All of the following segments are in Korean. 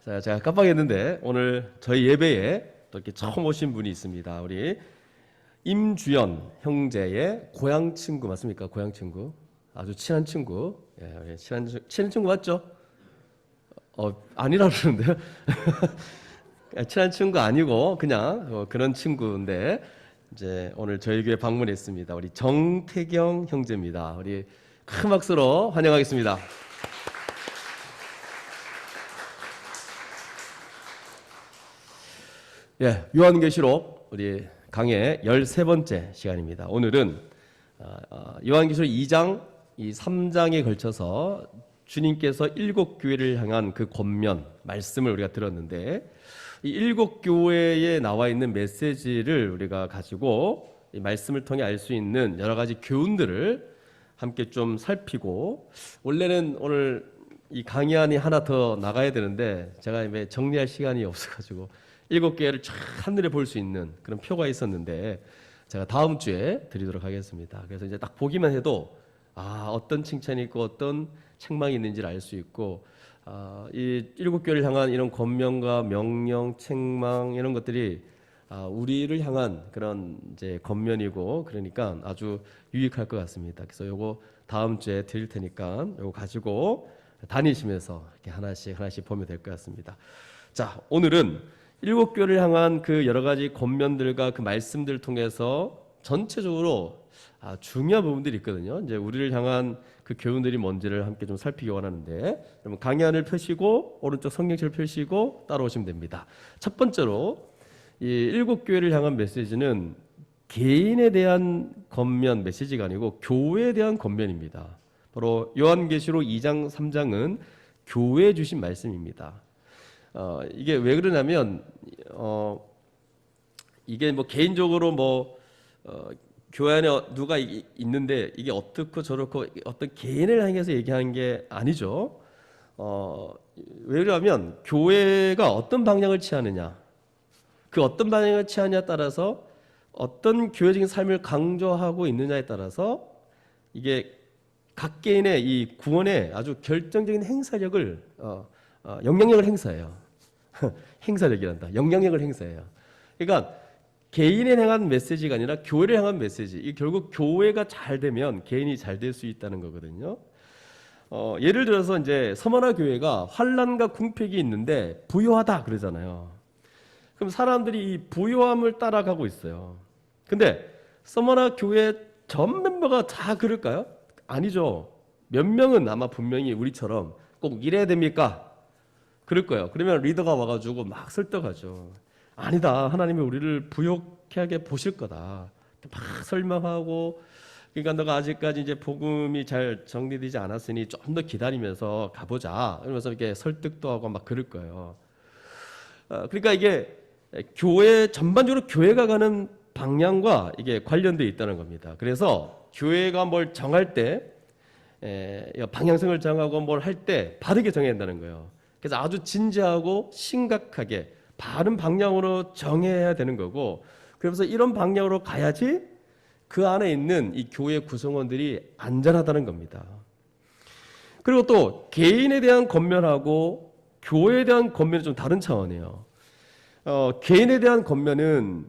자, 제가 깜빡했는데 오늘 저희 예배에 또 이렇게 처음 오신 분이 있습니다. 우리 임주연 형제의 고향 친구 맞습니까? 고향 친구, 아주 친한 친구. 예, 친한 친구 맞죠? 아니라 그러는데요. 친한 친구 아니고 그냥 그런 친구인데 이제 오늘 저희 교회 방문했습니다. 우리 정태경 형제입니다. 우리 큰 박수로 환영하겠습니다. 예, 요한계시록 우리 강의 13번째 시간입니다. 오늘은 요한계시록 2장, 이 3장에 걸쳐서 주님께서 7교회를 향한 그 권면, 말씀을 우리가 들었는데 이 7교회에 나와 있는 메시지를 우리가 가지고 이 말씀을 통해 알 수 있는 여러 가지 교훈들을 함께 좀 살피고, 원래는 오늘 이 강의안이 하나 더 나가야 되는데 제가 정리할 시간이 없어가지고 7개를 쫙 한눈에 볼 수 있는 그런 표가 있었는데 제가 다음 주에 드리도록 하겠습니다. 그래서 이제 딱 보기만 해도 어떤 칭찬이 있고 어떤 책망이 있는지를 알 수 있고, 이 7교회를 향한 이런 권면과 명령, 책망 이런 것들이 우리를 향한 그런 이제 권면이고, 그러니까 아주 유익할 것 같습니다. 그래서 요거 다음 주에 드릴 테니까 요거 가지고 다니시면서 이렇게 하나씩 보면 될 것 같습니다. 자, 오늘은 7교회를 향한 그 여러 가지 권면들과 그 말씀들을 통해서 전체적으로 중요한 부분들이 있거든요. 이제 우리를 향한 그 교훈들이 뭔지를 함께 좀 살피기 원하는데, 여러분 강의안을 펴시고 오른쪽 성경책을 펴시고 따라오시면 됩니다. 첫 번째로 이 7교회를 향한 메시지는 개인에 대한 권면 메시지가 아니고 교회에 대한 권면입니다. 바로 요한계시록 2장 3장은 교회에 주신 말씀입니다. 이게 왜 그러냐면 이게 뭐 개인적으로 교회 안에 누가 있는데 이게 어떻고 저렇고 어떤 개인을 향해서 얘기하는 게 아니죠. 왜 그러냐면 교회가 어떤 방향을 취하느냐, 그 어떤 방향을 취하느냐에 따라서 어떤 교회적인 삶을 강조하고 있느냐에 따라서 이게 각 개인의 이 구원에 아주 결정적인 행사력을 영향력을 행사해요. 행사력이란다. 영향력을 행사해요. 그러니까 개인에 향한 메시지가 아니라 교회를 향한 메시지. 이 결국 교회가 잘 되면 개인이 잘 될 수 있다는 거거든요. 예를 들어서 이제 서머나 교회가 환난과 궁핍이 있는데 부요하다 그러잖아요. 그럼 사람들이 이 부요함을 따라가고 있어요. 근데 서머나 교회 전 멤버가 다 그럴까요? 아니죠. 몇 명은 아마 분명히 우리처럼 꼭 이래야 됩니까? 그럴 거예요. 그러면 리더가 와가지고 막 설득하죠. 아니다. 하나님이 우리를 부욕하게 보실 거다. 막 설명하고, 그러니까 너가 아직까지 이제 복음이 잘 정리되지 않았으니 좀 더 기다리면서 가보자. 이러면서 이렇게 설득도 하고 막 그럴 거예요. 그러니까 이게 교회 전반적으로 교회가 가는 방향과 이게 관련되어 있다는 겁니다. 그래서 교회가 뭘 정할 때 방향성을 정하고 뭘 할 때 바르게 정해야 한다는 거예요. 그래서 아주 진지하고 심각하게 바른 방향으로 정해야 되는 거고, 그러면서 이런 방향으로 가야지 그 안에 있는 이 교회 구성원들이 안전하다는 겁니다. 그리고 또 개인에 대한 권면하고 교회에 대한 권면은 좀 다른 차원이에요. 개인에 대한 권면은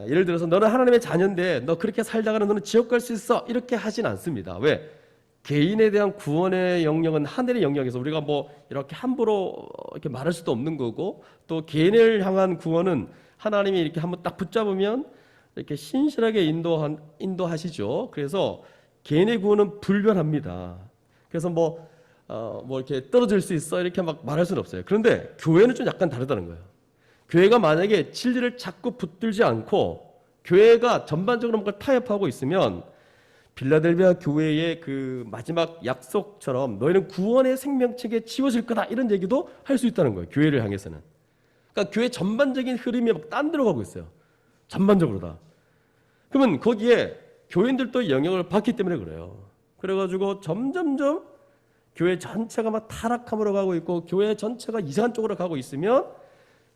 예를 들어서 너는 하나님의 자녀인데 너 그렇게 살다가는 너는 지옥 갈 수 있어, 이렇게 하진 않습니다. 왜? 개인에 대한 구원의 영역은 하늘의 영역에서 우리가 이렇게 함부로 이렇게 말할 수도 없는 거고, 또 개인을 향한 구원은 하나님이 이렇게 한번 딱 붙잡으면 이렇게 신실하게 인도하시죠. 그래서 개인의 구원은 불변합니다. 그래서 이렇게 떨어질 수 있어 이렇게 막 말할 수는 없어요. 그런데 교회는 좀 약간 다르다는 거예요. 교회가 만약에 진리를 자꾸 붙들지 않고 교회가 전반적으로 뭔가 타협하고 있으면 빌라델비아 교회의 그 마지막 약속처럼 너희는 구원의 생명책에 지워질 거다, 이런 얘기도 할 수 있다는 거예요. 교회를 향해서는. 그러니까 교회 전반적인 흐름이 막 딴 데로 가고 있어요. 전반적으로 다. 그러면 거기에 교인들도 영향을 받기 때문에 그래요. 그래가지고 점점점 교회 전체가 막 타락함으로 가고 있고 교회 전체가 이상한 쪽으로 가고 있으면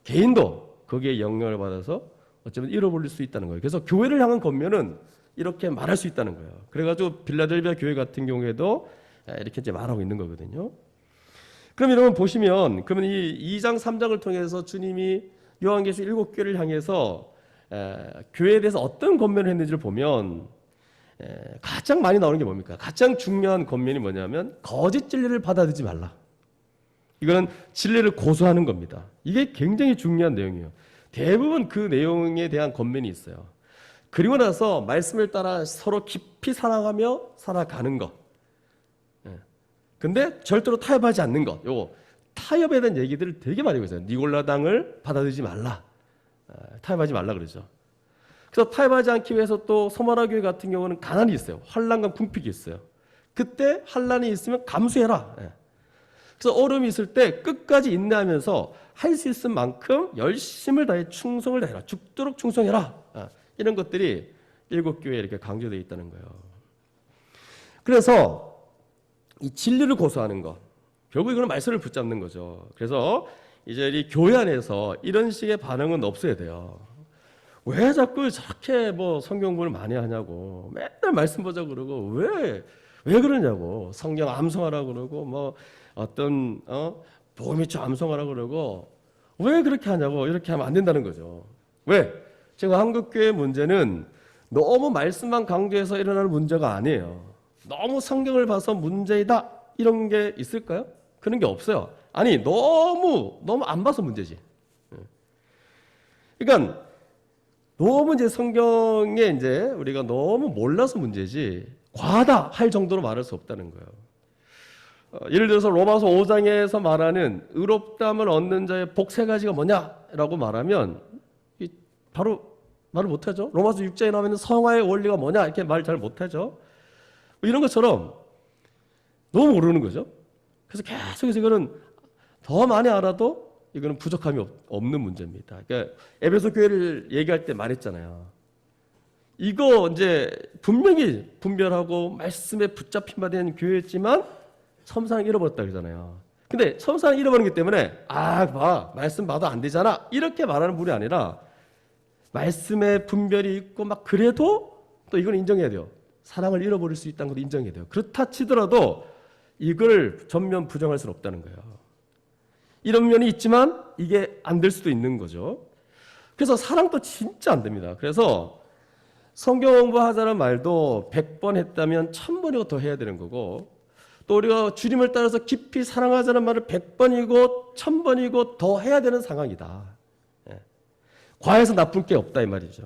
개인도 거기에 영향을 받아서 어쩌면 잃어버릴 수 있다는 거예요. 그래서 교회를 향한 권면은 이렇게 말할 수 있다는 거예요. 그래가지고 빌라델비아 교회 같은 경우에도 이렇게 이제 말하고 있는 거거든요. 그럼 여러분 보시면 그러면 이 2장 3장을 통해서 주님이 요한계시록 7교회를 향해서 교회에 대해서 어떤 권면을 했는지를 보면 가장 많이 나오는 게 뭡니까? 가장 중요한 권면이 뭐냐면 거짓 진리를 받아들이지 말라. 이거는 진리를 고수하는 겁니다. 이게 굉장히 중요한 내용이에요. 대부분 그 내용에 대한 권면이 있어요. 그리고 나서 말씀을 따라 서로 깊이 사랑하며 살아가는 것. 근데 절대로 타협하지 않는 것. 요거 타협에 대한 얘기들을 되게 많이 하고 있어요. 니골라당을 받아들이지 말라. 타협하지 말라 그러죠. 그래서 타협하지 않기 위해서 또 소마라 교회 같은 경우는 가난이 있어요. 환난과 궁핍이 있어요. 그때 환난이 있으면 감수해라. 그래서 어려움이 있을 때 끝까지 인내하면서 할 수 있을 만큼 열심을 다해 충성을 다해라. 죽도록 충성해라. 이런 것들이 7교회에 이렇게 강조되어 있다는 거예요. 그래서 이 진리를 고수하는 것, 결국 이거는 말씀을 붙잡는 거죠. 그래서 이제 이 교회 안에서 이런 식의 반응은 없어야 돼요. 왜 자꾸 저렇게 뭐 성경 공부를 많이 하냐고, 맨날 말씀 보자 그러고 왜 그러냐고, 성경 암송하라 그러고 뭐 어떤 복음이죠 암송하라 그러고 왜 그렇게 하냐고, 이렇게 하면 안 된다는 거죠. 왜? 제가 한국교회 문제는 너무 말씀만 강조해서 일어나는 문제가 아니에요. 너무 성경을 봐서 문제이다 이런 게 있을까요? 그런 게 없어요. 아니 너무 안 봐서 문제지. 그러니까 너무 이제 성경에 이제 우리가 너무 몰라서 문제지 과하다 할 정도로 말할 수 없다는 거예요. 예를 들어서 로마서 5장에서 말하는 의롭다함을 얻는 자의 복 3가지가 뭐냐라고 말하면 바로 말을 못하죠. 로마서 6장에 나오면 성화의 원리가 뭐냐 이렇게 말 잘 못하죠. 이런 것처럼 너무 모르는 거죠. 그래서 계속해서 이거는 더 많이 알아도 이거는 부족함이 없는 문제입니다. 그러니까 에베소 교회를 얘기할 때 말했잖아요. 이거 이제 분명히 분별하고 말씀에 붙잡힌 바 된 교회였지만 섬상을 잃어버렸다 그러잖아요. 근데 섬상을 잃어버리기 때문에 봐 말씀 봐도 안 되잖아 이렇게 말하는 분이 아니라 말씀에 분별이 있고 막 그래도 또 이건 인정해야 돼요. 사랑을 잃어버릴 수 있다는 것도 인정해야 돼요. 그렇다 치더라도 이걸 전면 부정할 수는 없다는 거예요. 이런 면이 있지만 이게 안 될 수도 있는 거죠. 그래서 사랑도 진짜 안 됩니다. 그래서 성경 공부하자는 말도 100번 했다면 1000번이고 더 해야 되는 거고, 또 우리가 주님을 따라서 깊이 사랑하자는 말을 100번이고 1000번이고 더 해야 되는 상황이다. 과해서 나쁠 게 없다 이 말이죠.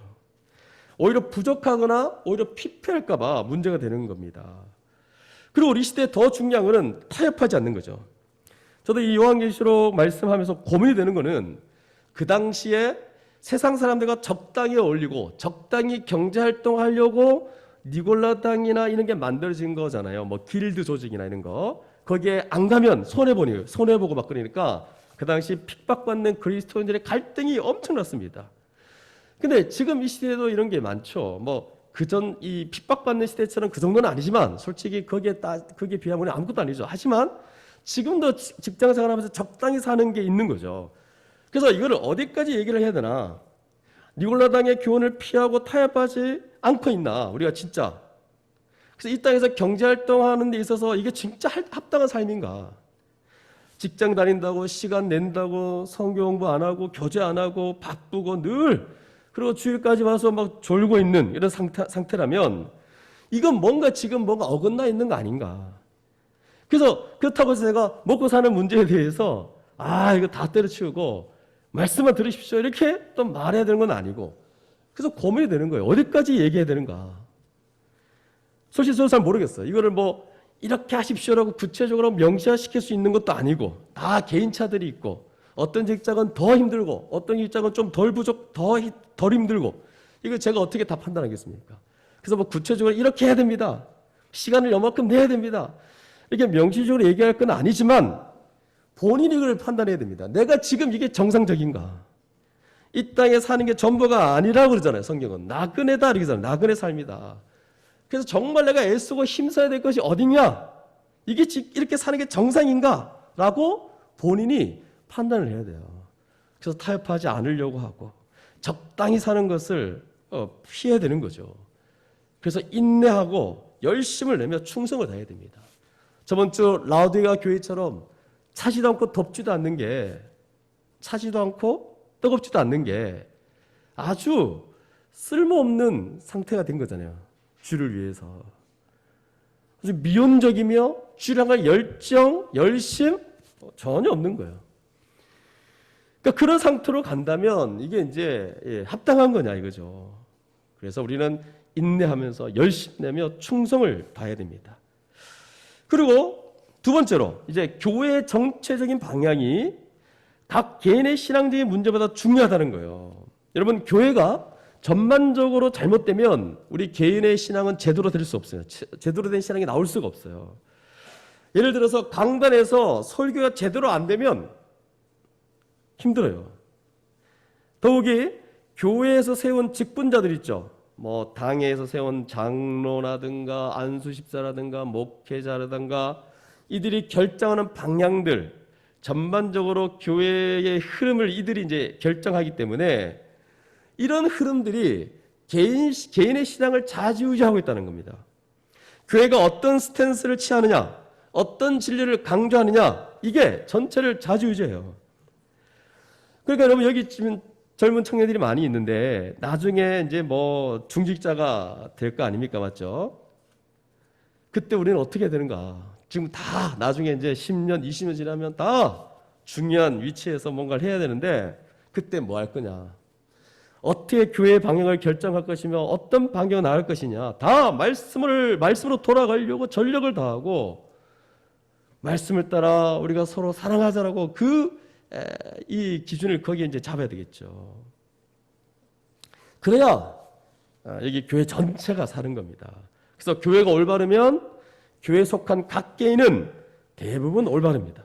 오히려 부족하거나 오히려 피폐할까 봐 문제가 되는 겁니다. 그리고 우리 시대에 더 중요한 것은 타협하지 않는 거죠. 저도 이 요한계시록 말씀하면서 고민이 되는 거는 그 당시에 세상 사람들과 적당히 어울리고 적당히 경제활동하려고 니골라당이나 이런 게 만들어진 거잖아요. 뭐 길드 조직이나 이런 거. 거기에 안 가면 손해보고 막 그러니까 그 당시 핍박받는 그리스도인들의 갈등이 엄청났습니다. 근데 지금 이 시대에도 이런 게 많죠. 뭐 그전 이 핍박받는 시대처럼 그 정도는 아니지만 솔직히 거기에 비하면 아무것도 아니죠. 하지만 지금도 직장생활하면서 적당히 사는 게 있는 거죠. 그래서 이거를 어디까지 얘기를 해야 되나? 니골라당의 교훈을 피하고 타협하지 않고 있나? 우리가 진짜. 그래서 이 땅에서 경제활동하는 데 있어서 이게 진짜 합당한 삶인가? 직장 다닌다고 시간 낸다고 성경 공부 안 하고 교제 안 하고 바쁘고 늘 그리고 주일까지 와서 막 졸고 있는 이런 상태라면 이건 뭔가 지금 뭔가 어긋나 있는 거 아닌가? 그래서 그렇다고 해서 제가 먹고 사는 문제에 대해서 이거 다 때려치우고 말씀만 들으십시오 이렇게 또 말해야 되는 건 아니고, 그래서 고민이 되는 거예요. 어디까지 얘기해야 되는가? 솔직히 저는 잘 모르겠어요. 이거를 뭐 이렇게 하십시오라고 구체적으로 명시화시킬 수 있는 것도 아니고 다 개인차들이 있고 어떤 직장은 더 힘들고 어떤 직장은 좀 덜 덜 힘들고 이거 제가 어떻게 다 판단하겠습니까? 그래서 뭐 구체적으로 이렇게 해야 됩니다. 시간을 요만큼 내야 됩니다. 이렇게 명시적으로 얘기할 건 아니지만 본인이 그걸 판단해야 됩니다. 내가 지금 이게 정상적인가? 이 땅에 사는 게 전부가 아니라고 그러잖아요. 성경은 나그네다 이렇게 하잖아요. 나그네 삶이다. 그래서 정말 내가 애쓰고 힘써야 될 것이 어디냐? 이게 이렇게 사는 게 정상인가? 라고 본인이 판단을 해야 돼요. 그래서 타협하지 않으려고 하고 적당히 사는 것을 피해야 되는 거죠. 그래서 인내하고 열심을 내며 충성을 다해야 됩니다. 저번 주 라우디게아 교회처럼 차지도 않고 덥지도 않는 게, 차지도 않고 뜨겁지도 않는 게 아주 쓸모없는 상태가 된 거잖아요. 주를 위해서. 아주 미온적이며 주를 향한 열정, 열심 전혀 없는 거예요. 그러니까 그런 상태로 간다면 이게 이제 합당한 거냐 이거죠. 그래서 우리는 인내하면서 열심 내며 충성을 다해야 됩니다. 그리고 두 번째로 이제 교회의 정체적인 방향이 각 개인의 신앙적인 문제보다 중요하다는 거예요. 여러분, 교회가 전반적으로 잘못되면 우리 개인의 신앙은 제대로 될 수 없어요. 제대로 된 신앙이 나올 수가 없어요. 예를 들어서 강단에서 설교가 제대로 안 되면 힘들어요. 더욱이 교회에서 세운 직분자들 있죠. 뭐 당회에서 세운 장로라든가 안수집사라든가 목회자라든가 이들이 결정하는 방향들, 전반적으로 교회의 흐름을 이들이 이제 결정하기 때문에 이런 흐름들이 개인의 신앙을 좌지우지하고 있다는 겁니다. 교회가 어떤 스탠스를 취하느냐, 어떤 진리를 강조하느냐, 이게 전체를 좌지우지해요. 그러니까 여러분, 여기 지금 젊은 청년들이 많이 있는데 나중에 이제 뭐 중직자가 될 거 아닙니까? 맞죠? 그때 우리는 어떻게 되는가? 지금 다 나중에 이제 10년, 20년 지나면 다 중요한 위치에서 뭔가를 해야 되는데 그때 뭐 할 거냐? 어떻게 교회의 방향을 결정할 것이며 어떤 방향을 나갈 것이냐? 다 말씀으로 돌아가려고 전력을 다하고 말씀을 따라 우리가 서로 사랑하자라고 이 기준을 거기에 이제 잡아야 되겠죠. 그래야 여기 교회 전체가 사는 겁니다. 그래서 교회가 올바르면 교회에 속한 각 개인은 대부분 올바릅니다.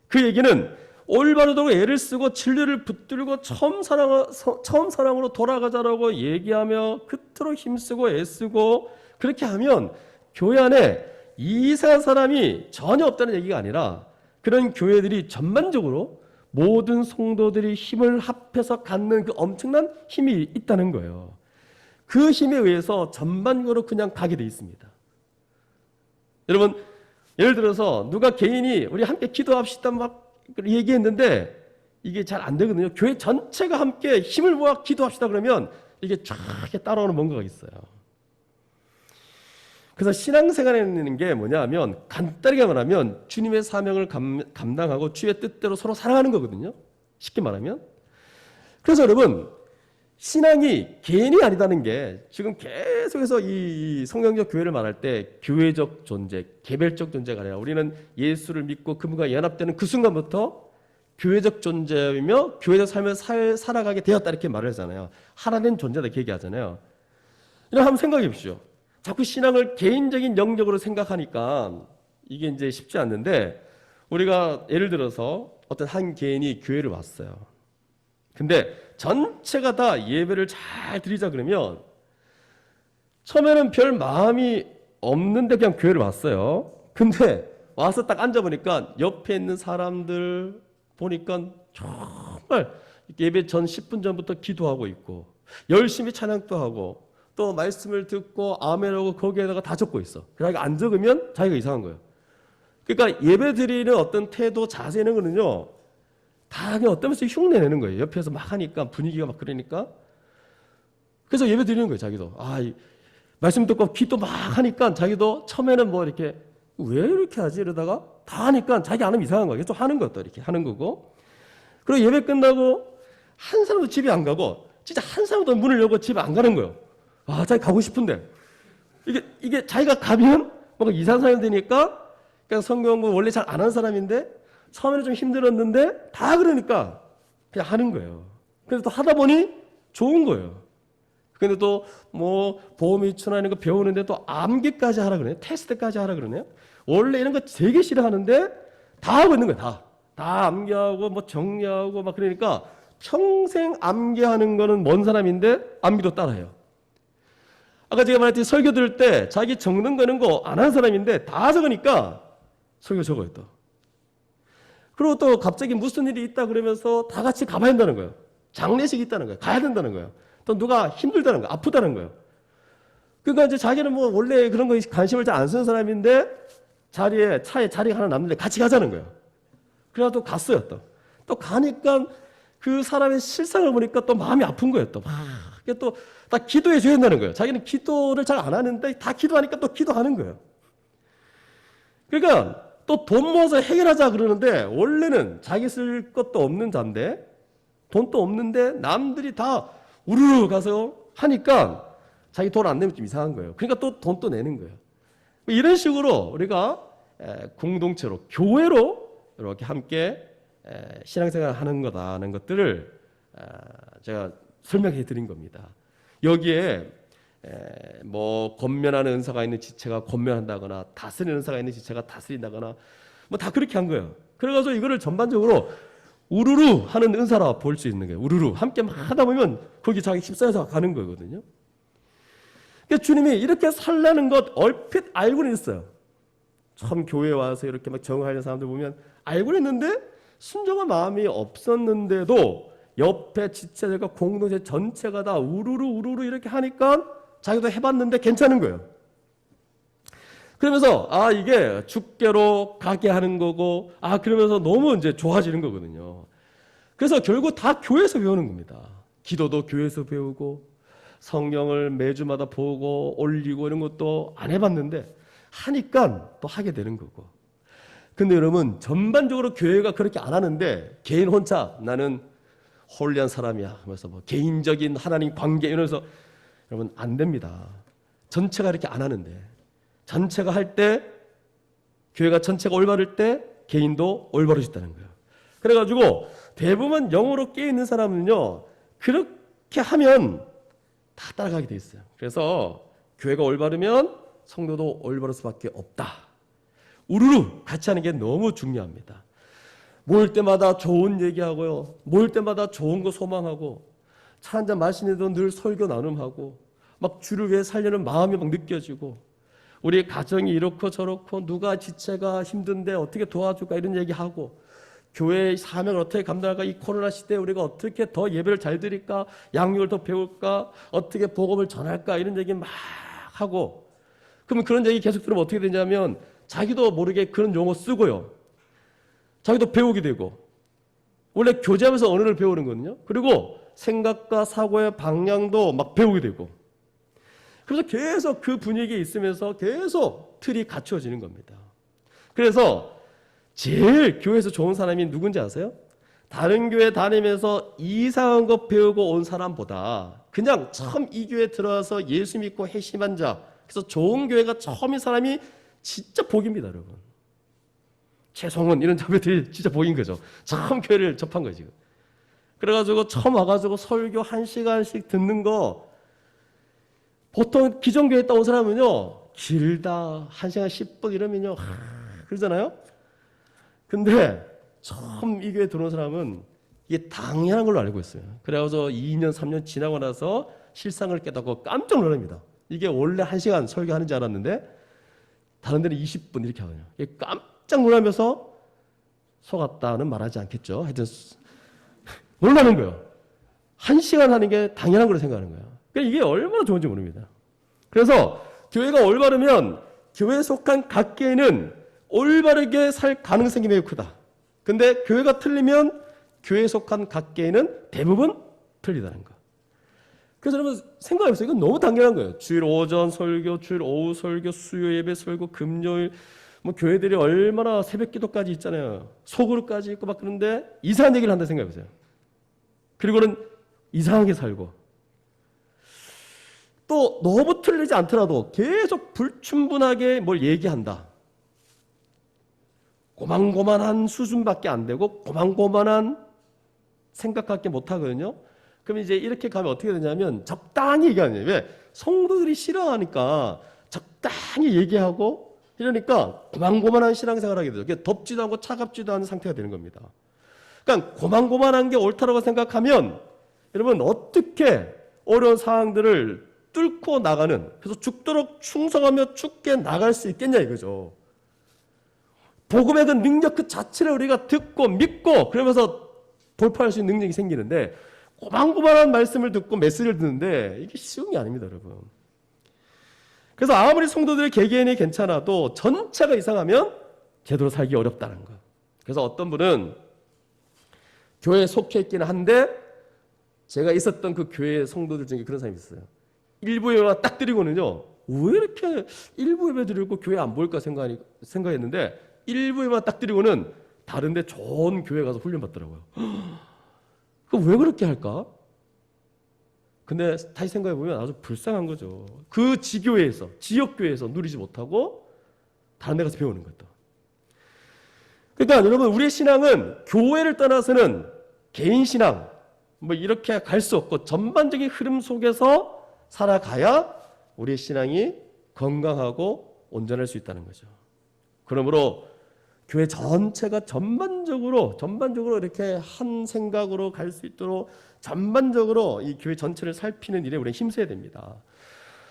그 얘기는 올바르도록 애를 쓰고 진리를 붙들고 처음 사랑으로 돌아가자라고 얘기하며 그토록 힘쓰고 애쓰고 그렇게 하면 교회 안에 이상한 사람이 전혀 없다는 얘기가 아니라 그런 교회들이 전반적으로 모든 성도들이 힘을 합해서 갖는 그 엄청난 힘이 있다는 거예요. 그 힘에 의해서 전반적으로 그냥 가게 돼 있습니다. 여러분, 예를 들어서 누가 개인이 우리 함께 기도합시다 막 얘기했는데 이게 잘 안 되거든요. 교회 전체가 함께 힘을 모아 기도합시다 그러면 이게 쫙 따라오는 뭔가가 있어요. 그래서 신앙생활이라는 게 뭐냐면 간단하게 말하면 주님의 사명을 감당하고 주의 뜻대로 서로 사랑하는 거거든요. 쉽게 말하면. 그래서 여러분, 신앙이 개인이 아니다는 게 지금 계속해서 이 성경적 교회를 말할 때 교회적 존재, 개별적 존재가 아니라 우리는 예수를 믿고 그분과 연합되는 그 순간부터 교회적 존재이며 교회적 삶을 살아가게 되었다 이렇게 말을 하잖아요. 하나된 존재다 이렇게 얘기하잖아요. 이런 한번 생각해 보십시오. 자꾸 신앙을 개인적인 영역으로 생각하니까 이게 이제 쉽지 않는데 우리가 예를 들어서 어떤 한 개인이 교회를 왔어요. 근데 전체가 다 예배를 잘 드리자 그러면 처음에는 별 마음이 없는데 그냥 교회를 왔어요. 근데 와서 딱 앉아보니까 옆에 있는 사람들 보니까 정말 예배 전 10분 전부터 기도하고 있고 열심히 찬양도 하고 또 말씀을 듣고 아멘하고 거기에다가 다 적고 있어. 그러니까 안 적으면 자기가 이상한 거예요. 그러니까 예배 드리는 어떤 태도, 자세 이런 거는요. 다 그냥 어떤 면에서 흉내내는 거예요. 옆에서 막 하니까 분위기가 막 그러니까. 그래서 예배 드리는 거예요. 자기도. 말씀 듣고 기도 막 하니까 자기도 처음에는 뭐 이렇게 왜 이렇게 하지 이러다가 다 하니까 자기 안 하면 이상한 거예요. 좀 하는 것도 이렇게 하는 거고. 그리고 예배 끝나고 한 사람도 집에 안 가고 진짜 한 사람도 문을 열고 집에 안 가는 거예요. 자기 가고 싶은데. 이게 자기가 가면 뭔가 이상한 사람이 되니까 그냥 성경 공부 원래 잘 안 하는 사람인데 처음에는 좀 힘들었는데 다 그러니까 그냥 하는 거예요. 그래서 또 하다 보니 좋은 거예요. 근데 또 뭐 보험이 출하는 거 배우는데 또 암기까지 하라 그러네요. 테스트까지 하라 그러네요. 원래 이런 거 되게 싫어하는데 다 하고 있는 거예요. 다 암기하고 뭐 정리하고 막 그러니까 평생 암기하는 거는 먼 사람인데 암기도 따라해요. 아까 제가 말했듯이 설교 들을 때 자기 적는 거 안 하는 사람인데 다 적으니까 설교 적어요 또. 그리고 또 갑자기 무슨 일이 있다 그러면서 다 같이 가봐야 한다는 거예요. 장례식이 있다는 거예요. 가야 된다는 거예요. 또 누가 힘들다는 거예요. 아프다는 거예요. 그러니까 이제 자기는 뭐 원래 그런 거에 관심을 잘 안 쓰는 사람인데 차에 자리가 하나 남는데 같이 가자는 거예요. 그래가지고 갔어요. 또 가니까 그 사람의 실상을 보니까 또 마음이 아픈 거예요. 또 막. 또 다 기도해 줘야 된다는 거예요. 자기는 기도를 잘 안 하는데 다 기도하니까 또 기도하는 거예요. 그러니까 또 돈 모아서 해결하자 그러는데 원래는 자기 쓸 것도 없는 자인데 돈도 없는데 남들이 다 우르르 가서 하니까 자기 돈 안 내면 좀 이상한 거예요. 그러니까 또 돈 또 내는 거예요. 이런 식으로 우리가 공동체로 교회로 이렇게 함께 신앙생활을 하는 거다는 것들을 제가 설명해 드린 겁니다. 여기에 뭐 권면하는 은사가 있는 지체가 권면한다거나 다스리는 은사가 있는 지체가 다스린다거나 뭐 다 그렇게 한 거예요. 그래가지고 이거를 전반적으로 우르르 하는 은사라 볼 수 있는 거예요. 우르르 함께 막 하다 보면 거기 자기 휩싸여서 가는 거거든요. 그러니까 주님이 이렇게 살라는 것 얼핏 알고는 있어요. 처음 교회에 와서 이렇게 막 정하려는 사람들 보면 알고는 있는데 순종한 마음이 없었는데도 옆에 지체들과 공동체 전체가 다 우르르 이렇게 하니까 자기도 해봤는데 괜찮은 거예요. 그러면서 이게 주께로 가게 하는 거고 그러면서 너무 이제 좋아지는 거거든요. 그래서 결국 다 교회에서 배우는 겁니다. 기도도 교회에서 배우고 성경을 매주마다 보고 올리고 이런 것도 안 해봤는데 하니까 또 하게 되는 거고. 근데 여러분 전반적으로 교회가 그렇게 안 하는데 개인 혼자 나는 홀리한 사람이야 하면서 뭐 개인적인 하나님 관계 이러면서 여러분 안 됩니다. 전체가 이렇게 안 하는데 전체가 할 때 교회가 전체가 올바를 때 개인도 올바르졌다는 거예요. 그래가지고 대부분 영으로 깨어있는 사람은요 그렇게 하면 다 따라가게 돼 있어요. 그래서 교회가 올바르면 성도도 올바를 수밖에 없다. 우르르 같이 하는 게 너무 중요합니다. 모일 때마다 좋은 얘기하고요. 모일 때마다 좋은 거 소망하고 차 한잔 마시는데도 늘 설교 나눔하고 막 주를 위해 살려는 마음이 막 느껴지고 우리 가정이 이렇고 저렇고 누가 지체가 힘든데 어떻게 도와줄까 이런 얘기하고 교회의 사명을 어떻게 감당할까 이 코로나 시대에 우리가 어떻게 더 예배를 잘 드릴까 양육을 더 배울까 어떻게 복음을 전할까 이런 얘기 막 하고 그러면 그런 얘기 계속 들으면 어떻게 되냐면 자기도 모르게 그런 용어 쓰고요. 자기도 배우게 되고 원래 교제하면서 언어를 배우는 거거든요. 그리고 생각과 사고의 방향도 막 배우게 되고 그래서 계속 그 분위기에 있으면서 계속 틀이 갖춰지는 겁니다. 그래서 제일 교회에서 좋은 사람이 누군지 아세요? 다른 교회 다니면서 이상한 거 배우고 온 사람보다 그냥 처음 이 교회에 들어와서 예수 믿고 회심한 자 그래서 좋은 교회가 처음인 사람이 진짜 복입니다, 여러분. 최성원 이런 자매들이 진짜 복인 거죠. 처음 교회를 접한 거지. 그래가지고 처음 와가지고 설교 1시간씩 듣는 거 보통 기존교회에 있다 온 사람은요 길다 1시간 10분 이러면요 그러잖아요. 근데 처음 이 교회에 들어온 사람은 이게 당연한 걸로 알고 있어요. 그래가지고 2년 3년 지나고 나서 실상을 깨닫고 깜짝 놀랍니다. 이게 원래 1시간 설교하는 줄 알았는데 다른 데는 20분 이렇게 하거든요. 이게 깜짝 놀라면서 속았다는 말하지 않겠죠. 하여튼 놀라는 거예요. 1시간 하는 게 당연한 걸로 생각하는 거예요. 그러니까 이게 얼마나 좋은지 모릅니다. 그래서 교회가 올바르면 교회에 속한 각 개인은 올바르게 살 가능성이 매우 크다. 근데 교회가 틀리면 교회에 속한 각 개인은 대부분 틀리다는 거. 그래서 여러분 생각해보세요. 이건 너무 당연한 거예요. 주일 오전 설교, 주일 오후 설교, 수요 예배 설교, 금요일 뭐 교회들이 얼마나 새벽 기도까지 있잖아요. 소그룹까지 있고 막 그런데 이상한 얘기를 한다 생각해보세요. 그리고는 이상하게 살고 또 너무 틀리지 않더라도 계속 불충분하게 뭘 얘기한다. 고만고만한 수준밖에 안 되고 고만고만한 생각밖에 못 하거든요. 그럼 이제 이렇게 가면 어떻게 되냐면 적당히 얘기하는 거예요. 왜? 성도들이 싫어하니까 적당히 얘기하고 이러니까 고만고만한 신앙생활을 하게 되죠. 덥지도 않고 차갑지도 않은 상태가 되는 겁니다. 그러니까 고만고만한 게 옳다라고 생각하면 여러분 어떻게 어려운 상황들을 뚫고 나가는 그래서 죽도록 충성하며 죽게 나갈 수 있겠냐 이거죠. 복음의 그 능력 그 자체를 우리가 듣고 믿고 그러면서 돌파할 수 있는 능력이 생기는데 고만고만한 말씀을 듣고 메시지를 듣는데 이게 쉬운 게 아닙니다, 여러분. 그래서 아무리 성도들의 개개인이 괜찮아도 전체가 이상하면 제대로 살기 어렵다는 거. 그래서 어떤 분은 교회에 속해 있기는 한데 제가 있었던 그 교회 성도들 중에 그런 사람이 있어요. 일부 예배만 딱 드리고는요, 왜 이렇게 일부 예배 드리고 교회 안 볼까 생각했는데 일부 예배만 딱 드리고는 다른데 좋은 교회 가서 훈련 받더라고요. 그 왜 그렇게 할까? 근데 다시 생각해 보면 아주 불쌍한 거죠. 그 지교회에서, 지역교회에서 누리지 못하고 다른 데 가서 배우는 것도. 그러니까 여러분, 우리의 신앙은 교회를 떠나서는 개인 신앙 뭐 이렇게 갈 수 없고 전반적인 흐름 속에서 살아가야 우리의 신앙이 건강하고 온전할 수 있다는 거죠. 그러므로 교회 전체가 전반적으로 이렇게 한 생각으로 갈 수 있도록 전반적으로 이 교회 전체를 살피는 일에 우리는 힘써야 됩니다.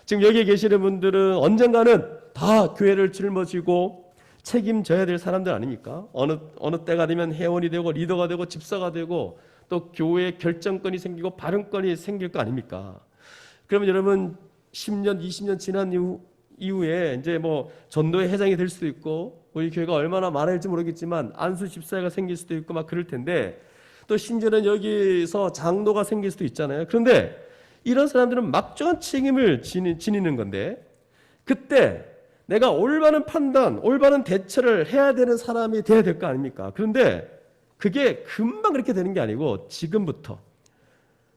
지금 여기에 계시는 분들은 언젠가는 다 교회를 짊어지고 책임져야 될 사람들 아닙니까? 어느 때가 되면 회원이 되고 리더가 되고 집사가 되고 또 교회에 결정권이 생기고 발언권이 생길 거 아닙니까? 그러면 여러분 10년, 20년 지난 이후에 이제 뭐 전도회 회장이 될 수도 있고 우리 교회가 얼마나 많을지 모르겠지만 안수 집사가 생길 수도 있고 막 그럴 텐데 또 심지어는 여기서 장로가 생길 수도 있잖아요. 그런데 이런 사람들은 막중한 책임을 지니는 건데 그때 내가 올바른 판단, 올바른 대처를 해야 되는 사람이 돼야 될 거 아닙니까? 그런데 그게 금방 그렇게 되는 게 아니고 지금부터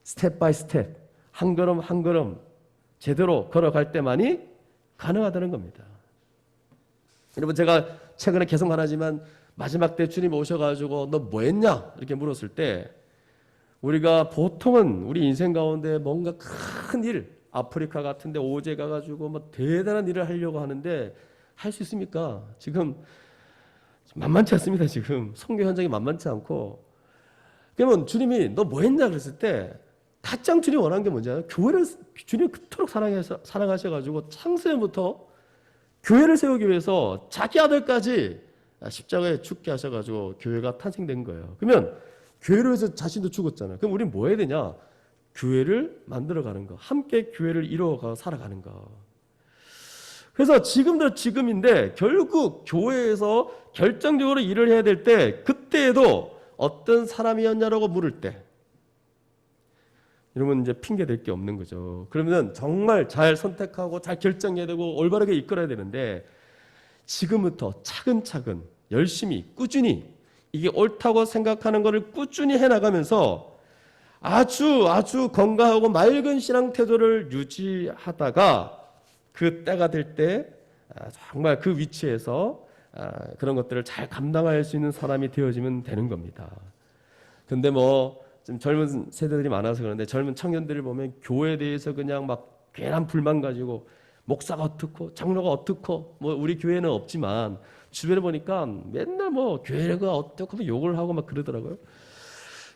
스텝 바이 스텝 한 걸음 한 걸음 제대로 걸어갈 때만이 가능하다는 겁니다. 여러분, 제가 최근에 계속 말하지만 마지막 때 주님 오셔가지고 너 뭐 했냐? 이렇게 물었을 때 우리가 보통은 우리 인생 가운데 뭔가 큰 일, 아프리카 같은데 오제 가가지고 뭐 대단한 일을 하려고 하는데 할 수 있습니까? 지금 만만치 않습니다. 지금 선교 현장이 만만치 않고. 그러면 주님이 너 뭐 했냐 그랬을 때 가장 주님이 원하는 게 뭔지 알아요? 교회를 주님이 그토록 사랑하셔가지고 창세부터 교회를 세우기 위해서 자기 아들까지 십자가에 죽게 하셔가지고 교회가 탄생된 거예요. 그러면 교회를 위해서 자신도 죽었잖아요. 그럼 우리는 뭐 해야 되냐? 교회를 만들어가는 거, 함께 교회를 이루어가 살아가는 거. 그래서 지금도 지금인데 결국 교회에서 결정적으로 일을 해야 될 때 그때에도 어떤 사람이었냐라고 물을 때 이러면 이제 핑계 댈 게 없는 거죠. 그러면 정말 잘 선택하고 잘 결정해야 되고 올바르게 이끌어야 되는데 지금부터 차근차근 열심히 꾸준히 이게 옳다고 생각하는 것을 꾸준히 해나가면서 아주 건강하고 맑은 신앙 태도를 유지하다가 그 때가 될 때 정말 그 위치에서 그런 것들을 잘 감당할 수 있는 사람이 되어지면 되는 겁니다. 근데 뭐 좀 젊은 세대들이 많아서 그런데 젊은 청년들을 보면 교회에 대해서 그냥 막 괜한 불만 가지고 목사가 어떻고 장로가 어떻고 뭐 우리 교회는 없지만 주변에 보니까 맨날 뭐 교회가 어떻고 뭐 욕을 하고 막 그러더라고요.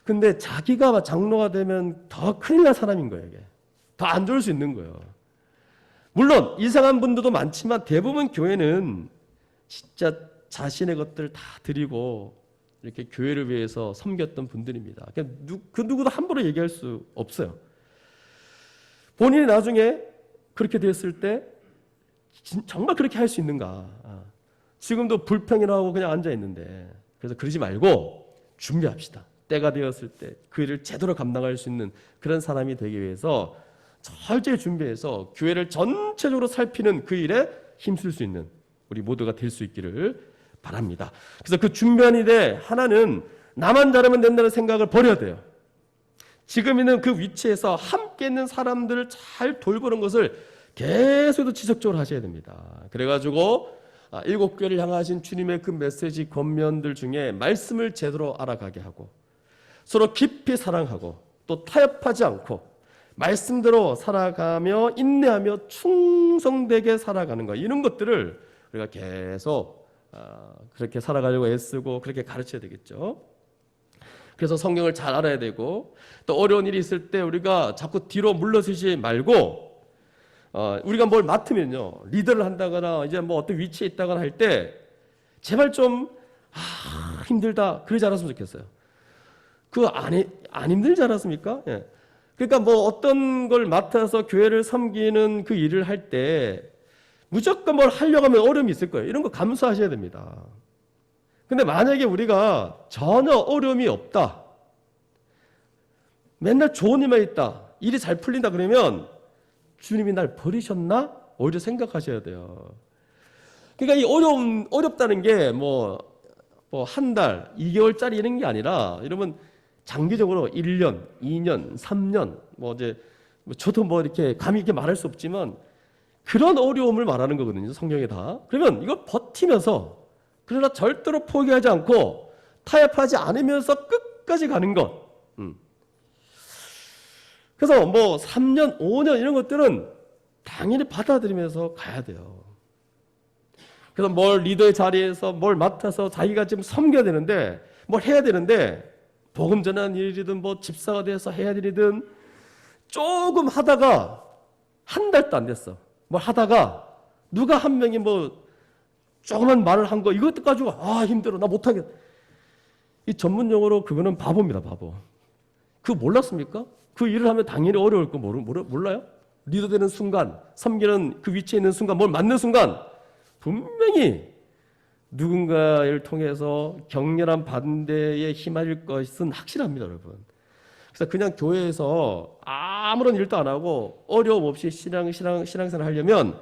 근데 자기가 장로가 되면 더 큰일 날 사람인 거예요. 이게 더 안 좋을 수 있는 거예요. 물론 이상한 분들도 많지만 대부분 교회는 진짜 자신의 것들 다 드리고 이렇게 교회를 위해서 섬겼던 분들입니다. 그 누구도 함부로 얘기할 수 없어요. 본인이 나중에 그렇게 됐을 때 정말 그렇게 할 수 있는가? 지금도 불평이라고 그냥 앉아 있는데 그래서 그러지 말고 준비합시다. 때가 되었을 때 그 일을 제대로 감당할 수 있는 그런 사람이 되기 위해서 철저히 준비해서 교회를 전체적으로 살피는 그 일에 힘쓸 수 있는 우리 모두가 될 수 있기를 바랍니다. 그래서 그 준비한 일에 하나는 나만 잘하면 된다는 생각을 버려야 돼요. 지금 있는 그 위치에서 함께 있는 사람들을 잘 돌보는 것을 계속 지속적으로 하셔야 됩니다. 그래가지고 7교회를 향하신 주님의 그 메시지 권면들 중에 말씀을 제대로 알아가게 하고 서로 깊이 사랑하고 또 타협하지 않고 말씀대로 살아가며 인내하며 충성되게 살아가는 것, 이런 것들을 우리가 계속 그렇게 살아가려고 애쓰고 그렇게 가르쳐야 되겠죠. 그래서 성경을 잘 알아야 되고 또 어려운 일이 있을 때 우리가 자꾸 뒤로 물러서지 말고 우리가 뭘 맡으면요, 리더를 한다거나 이제 뭐 어떤 위치에 있다거나 할 때 제발 좀 힘들다 그러지 않았으면 좋겠어요. 안 힘들지 않았습니까? 예. 그러니까 뭐 어떤 걸 맡아서 교회를 섬기는 그 일을 할 때 무조건 뭘 하려고 하면 어려움이 있을 거예요. 이런 거 감수하셔야 됩니다. 근데 만약에 우리가 전혀 어려움이 없다, 맨날 좋은 일만 있다, 일이 잘 풀린다 그러면 주님이 날 버리셨나? 오히려 생각하셔야 돼요. 그러니까 이 어렵다는 게 한 달, 2개월짜리 이런 게 아니라, 여러분, 장기적으로 1년, 2년, 3년, 저도 이렇게 감히 이렇게 말할 수 없지만, 그런 어려움을 말하는 거거든요, 성경에 다. 그러면 이걸 버티면서, 그러나 절대로 포기하지 않고, 타협하지 않으면서 끝까지 가는 것. 그래서 3년, 5년 이런 것들은 당연히 받아들이면서 가야 돼요. 그래서 리더의 자리에서 뭘 맡아서 자기가 지금 섬겨야 되는데, 뭘 해야 되는데, 복음 전하는 일이든 집사가 돼서 해야 될 일이든 조금 하다가 한 달도 안 됐어. 뭘 하다가 누가 한 명이 조그만 말을 한 거, 이것도 가지고 힘들어, 나 못하겠다. 이 전문 용어로 그거는 바보입니다, 바보. 그거 몰랐습니까? 그 일을 하면 당연히 어려울 거 몰라요? 리더 되는 순간, 섬기는 그 위치에 있는 순간, 뭘 맡는 순간 분명히 누군가를 통해서 격렬한 반대에 휘말릴 것은 확실합니다, 여러분. 그래서 그냥 교회에서 아무런 일도 안 하고 어려움 없이 신앙생활 하려면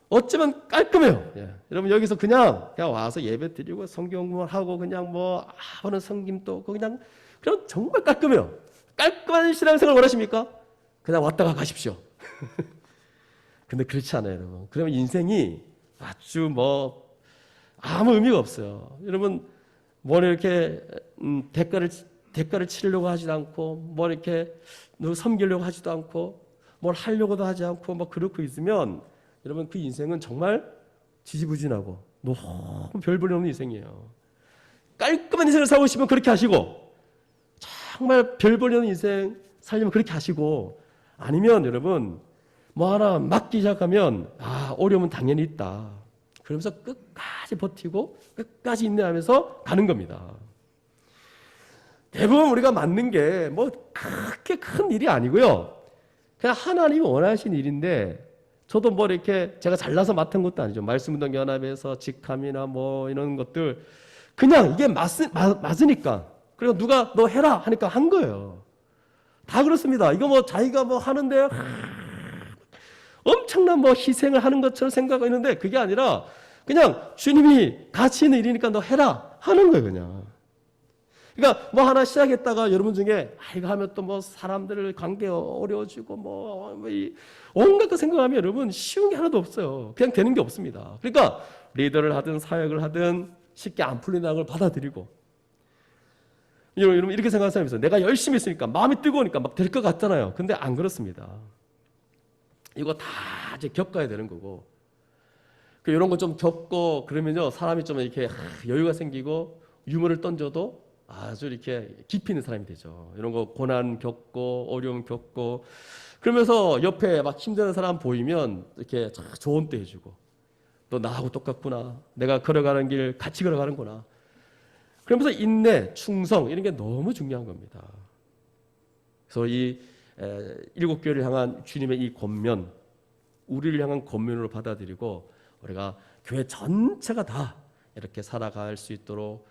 어쩌면 깔끔해요. 예. 여러분 여기서 그냥 와서 예배 드리고 성경만 하고 그냥 아무런 섬김도 그냥 정말 깔끔해요. 깔끔한 신앙생활 원하십니까? 그냥 왔다가 가십시오. 근데 그렇지 않아요, 여러분. 그러면 인생이 아주 아무 의미가 없어요. 여러분 이렇게 대가를 치르려고 하지도 않고 이렇게 누구 섬기려고 하지도 않고 뭘 하려고도 하지 않고 그렇고 있으면 여러분 그 인생은 정말 지지부진하고 너무 별 볼일 없는 인생이에요. 깔끔한 인생을 살고 싶으면 그렇게 하시고, 정말 별 볼일 없는 인생 살려면 그렇게 하시고, 아니면 여러분 하나 맡기 시작하면 어려움은 당연히 있다. 그러면서 끝까지 버티고 끝까지 인내하면서 가는 겁니다. 대부분 우리가 맡는 게 그렇게 큰 일이 아니고요. 그냥 하나님이 원하신 일인데, 저도 이렇게 제가 잘나서 맡은 것도 아니죠. 말씀운동 연합에서 직함이나 이런 것들 그냥 이게 맞으니까, 그리고 누가 너 해라 하니까 한 거예요. 다 그렇습니다. 이거 자기가 하는데 엄청난 희생을 하는 것처럼 생각하는데, 그게 아니라 그냥 주님이 같이 있는 일이니까 너 해라 하는 거예요, 그냥. 그러니까 하나 시작했다가 여러분 중에 이거 하면 또 사람들 관계 어려워지고 온갖 거 생각하면 여러분 쉬운 게 하나도 없어요. 그냥 되는 게 없습니다. 그러니까 리더를 하든 사역을 하든 쉽게 안 풀리는 걸 받아들이고, 여러분 이렇게 생각하는 사람이 있어요. 내가 열심히 했으니까 마음이 뜨거우니까 될 것 같잖아요. 근데 안 그렇습니다. 이거 다 이제 겪어야 되는 거고, 이런 거 좀 겪고 그러면요 사람이 좀 이렇게 여유가 생기고 유머를 던져도 아주 이렇게 깊이 있는 사람이 되죠. 이런 거 고난 겪고 어려움 겪고 그러면서 옆에 힘드는 사람 보이면 이렇게 조언도 해주고, 너 나하고 똑같구나, 내가 걸어가는 길 같이 걸어가는구나. 그러면서 인내, 충성 이런 게 너무 중요한 겁니다. 그래서 이 7교회를 향한 주님의 이 권면, 우리를 향한 권면으로 받아들이고 우리가 교회 전체가 다 이렇게 살아갈 수 있도록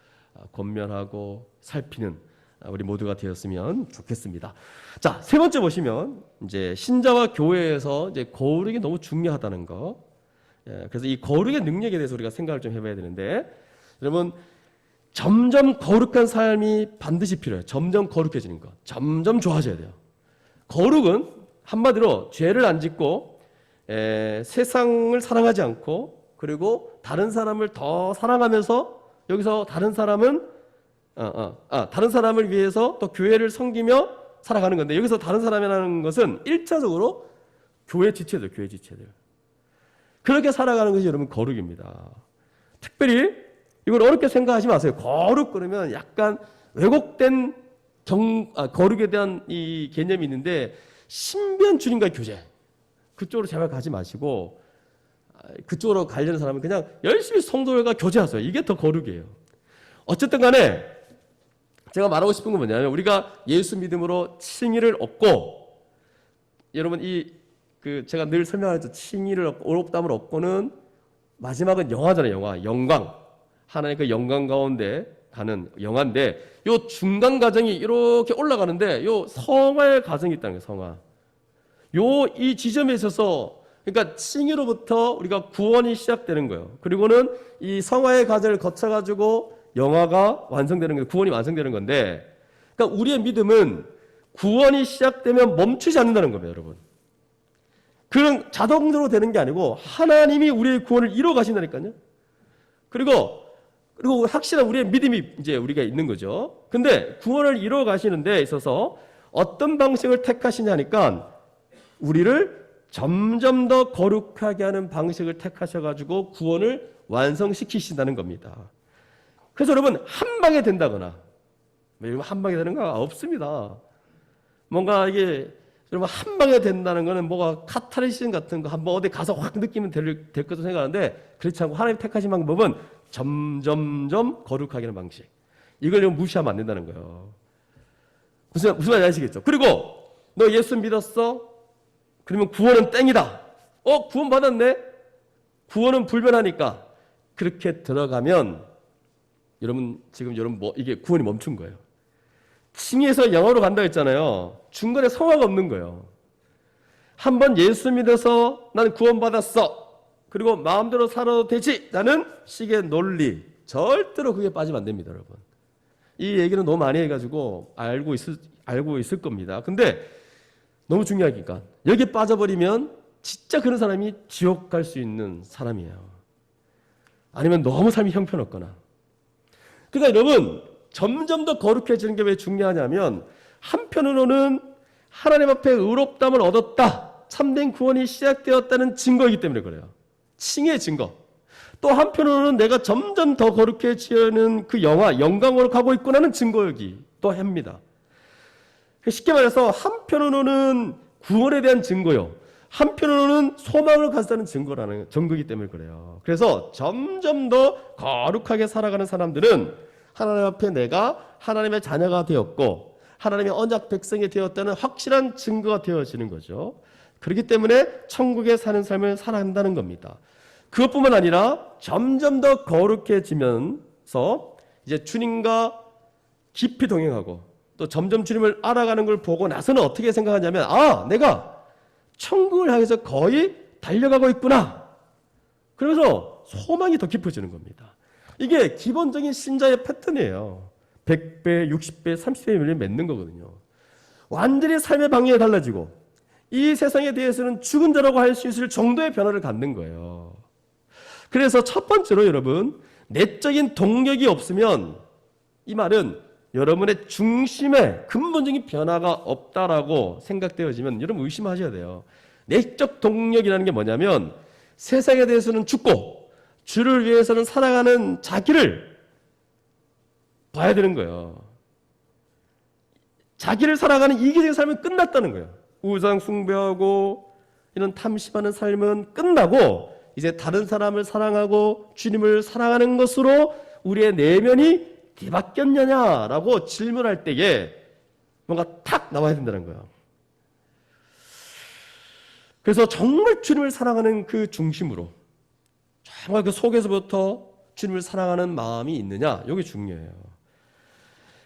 권면하고 살피는 우리 모두가 되었으면 좋겠습니다. 자, 세 번째 보시면 이제 신자와 교회에서 이제 거룩이 너무 중요하다는 거. 그래서 이 거룩의 능력에 대해서 우리가 생각을 좀 해봐야 되는데, 여러분 점점 거룩한 삶이 반드시 필요해요. 점점 거룩해지는 거, 점점 좋아져야 돼요. 거룩은 한마디로 죄를 안 짓고 세상을 사랑하지 않고, 그리고 다른 사람을 더 사랑하면서, 여기서 다른 사람은 다른 사람을 위해서 또 교회를 섬기며 살아가는 건데, 여기서 다른 사람이라는 것은 1차적으로 교회 지체들, 교회 지체들. 그렇게 살아가는 것이 여러분 거룩입니다. 특별히 이걸 어렵게 생각하지 마세요. 거룩 그러면 약간 왜곡된 거룩에 대한 이 개념이 있는데, 신비한 주님과의 교제, 그쪽으로 제발 가지 마시고, 그쪽으로 가려는 사람은 그냥 열심히 성도들과 교제하세요. 이게 더 거룩이에요. 어쨌든 간에 제가 말하고 싶은 건 뭐냐면, 우리가 예수 믿음으로 칭의를 얻고, 여러분 제가 늘 설명하죠. 칭의를 얻고 어렵담을 얻고는 마지막은 영화잖아요. 영광. 하나님의 그 영광 가운데 가는 영화인데 요 중간 과정이 이렇게 올라가는데 요 성화의 과정이 있다는 거예요. 성화. 요 이 지점에 있어서 그러니까 칭의로부터 우리가 구원이 시작되는 거예요. 그리고는 이 성화의 과정을 거쳐 가지고 영화가 완성되는 거예요. 구원이 완성되는 건데 그러니까 우리의 믿음은 구원이 시작되면 멈추지 않는다는 겁니다, 여러분. 그런 자동적으로 되는 게 아니고 하나님이 우리의 구원을 이루어 가신다니까요. 그리고 확실한 우리의 믿음이 이제 우리가 있는 거죠. 근데 구원을 이루어 가시는 데 있어서 어떤 방식을 택하시냐니까 우리를 점점 더 거룩하게 하는 방식을 택하셔가지고 구원을 완성시키신다는 겁니다. 그래서 여러분 한 방에 된다거나 여러분 한 방에 되는 거 없습니다. 뭔가 이게 여러분 한 방에 된다는 거는 뭐가 카타르시스 같은 거 한번 어디 가서 확 느끼면 될 것도 생각하는데 그렇지 않고 하나님 택하신 방법은 점점점 거룩하게 하는 방식. 이걸 무시하면 안 된다는 거예요. 무슨 말인지 아시겠죠? 그리고 너 예수 믿었어? 그러면 구원은 땡이다. 구원 받았네? 구원은 불변하니까. 그렇게 들어가면 여러분 이게 구원이 멈춘 거예요. 칭의에서 영어로 간다 했잖아요. 중간에 성화가 없는 거예요. 한번 예수 믿어서 나는 구원받았어. 그리고 마음대로 살아도 되지. 나는 식의 논리. 절대로 그게 빠지면 안 됩니다, 여러분. 이 얘기는 너무 많이 해가지고 알고 있을 겁니다. 근데 너무 중요하니까 여기에 빠져버리면 진짜 그런 사람이 지옥 갈 수 있는 사람이에요. 아니면 너무 삶이 형편없거나. 그러니까 여러분 점점 더 거룩해지는 게 왜 중요하냐면 한편으로는 하나님 앞에 의롭다함을 얻었다. 참된 구원이 시작되었다는 증거이기 때문에 그래요. 칭의 증거. 또 한편으로는 내가 점점 더 거룩해지는 그 영광으로 가고 있구나는 증거이기 또 합니다. 쉽게 말해서 한편으로는 구원에 대한 증거요. 한편으로는 소망을 가졌다는 증거이기 때문에 그래요. 그래서 점점 더 거룩하게 살아가는 사람들은 하나님 앞에 내가 하나님의 자녀가 되었고 하나님의 언약 백성이 되었다는 확실한 증거가 되어지는 거죠. 그렇기 때문에 천국에 사는 삶을 살아간다는 겁니다. 그것뿐만 아니라 점점 더 거룩해지면서 이제 주님과 깊이 동행하고 또 점점 주님을 알아가는 걸 보고 나서는 어떻게 생각하냐면 내가 천국을 향해서 거의 달려가고 있구나. 그래서 소망이 더 깊어지는 겁니다. 이게 기본적인 신자의 패턴이에요. 100배, 60배, 30배 맺는 거거든요. 완전히 삶의 방향이 달라지고 이 세상에 대해서는 죽은 자라고 할 수 있을 정도의 변화를 갖는 거예요. 그래서 첫 번째로 여러분 내적인 동력이 없으면 이 말은 여러분의 중심에 근본적인 변화가 없다라고 생각되어지면 여러분 의심하셔야 돼요. 내적 동력이라는 게 뭐냐면 세상에 대해서는 죽고 주를 위해서는 살아가는 자기를 봐야 되는 거예요. 자기를 살아가는 이기적인 삶은 끝났다는 거예요. 우상 숭배하고 이런 탐심하는 삶은 끝나고 이제 다른 사람을 사랑하고 주님을 사랑하는 것으로 우리의 내면이 뒤바뀌었느냐라고 질문할 때에 뭔가 탁 나와야 된다는 거예요. 그래서 정말 주님을 사랑하는 그 중심으로 정말 그 속에서부터 주님을 사랑하는 마음이 있느냐 이게 중요해요.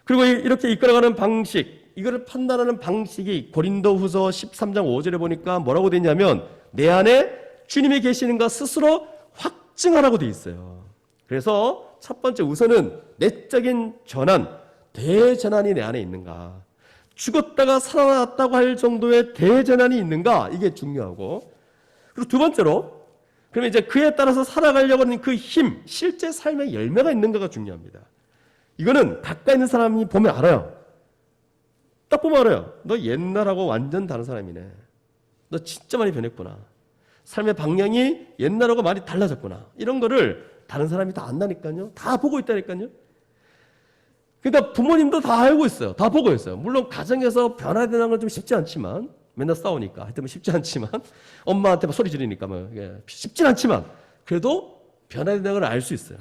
그리고 이렇게 이끌어가는 방식, 이거를 판단하는 방식이 고린도후서 13장 5절에 보니까 뭐라고 돼 있냐면 내 안에 주님이 계시는가 스스로 확증하라고 돼 있어요. 그래서 첫 번째 우선은 내적인 전환, 대전환이 내 안에 있는가. 죽었다가 살아났다고 할 정도의 대전환이 있는가 이게 중요하고, 그리고 두 번째로 그러면 이제 그에 따라서 살아가려고 하는 그 힘, 실제 삶의 열매가 있는가가 중요합니다. 이거는 가까이 있는 사람이 보면 알아요. 딱 보면 알아요. 너 옛날하고 완전 다른 사람이네. 너 진짜 많이 변했구나. 삶의 방향이 옛날하고 많이 달라졌구나. 이런 거를 다른 사람이 다 안다니까요. 다 보고 있다니까요. 그러니까 부모님도 다 알고 있어요. 다 보고 있어요. 물론 가정에서 변화되는 건 좀 쉽지 않지만, 맨날 싸우니까 하여튼 쉽지 않지만, 엄마한테 막 소리 지르니까 쉽진 않지만 그래도 변화되는 걸 알 수 있어요.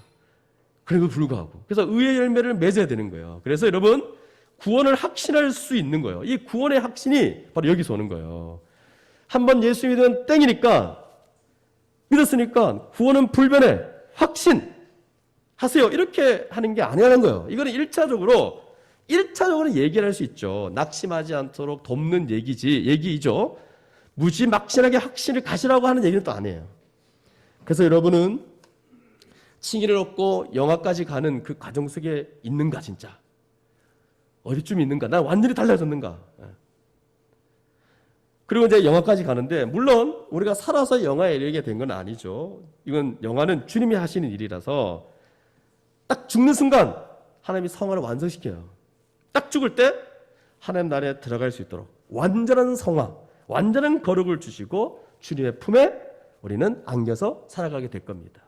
그래도 불구하고 그래서 의의 열매를 맺어야 되는 거예요. 그래서 여러분 구원을 확신할 수 있는 거예요. 이 구원의 확신이 바로 여기서 오는 거예요. 한번 예수 믿으면 땡이니까 믿었으니까 구원은 불변해. 하세요. 이렇게 하는 게 아니라는 거예요. 이거는 1차적으로 얘기를 할 수 있죠. 낙심하지 않도록 돕는 얘기이죠. 무지막지하게 확신을 가지라고 하는 얘기는 또 아니에요. 그래서 여러분은 칭의를 얻고 영화까지 가는 그 과정 속에 있는가 진짜? 어디쯤 있는가? 난 완전히 달라졌는가? 그리고 이제 영화까지 가는데 물론 우리가 살아서 영화에 이르게 된 건 아니죠. 이건 영화는 주님이 하시는 일이라서 딱 죽는 순간 하나님이 성화를 완성시켜요. 딱 죽을 때 하나님 나라에 들어갈 수 있도록 완전한 성화, 완전한 거룩을 주시고 주님의 품에 우리는 안겨서 살아가게 될 겁니다.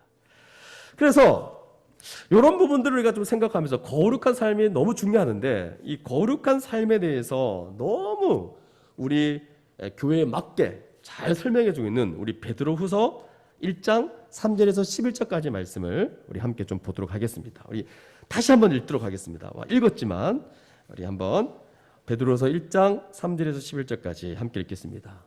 그래서 이런 부분들을 우리가 좀 생각하면서 거룩한 삶이 너무 중요하는데 이 거룩한 삶에 대해서 너무 우리 교회에 맞게 잘 설명해 주고 있는 우리 베드로후서 1장 3절에서 11절까지 말씀을 우리 함께 좀 보도록 하겠습니다. 우리 다시 한번 읽도록 하겠습니다. 읽었지만 우리 한번 베드로후서 1장 3절에서 11절까지 함께 읽겠습니다.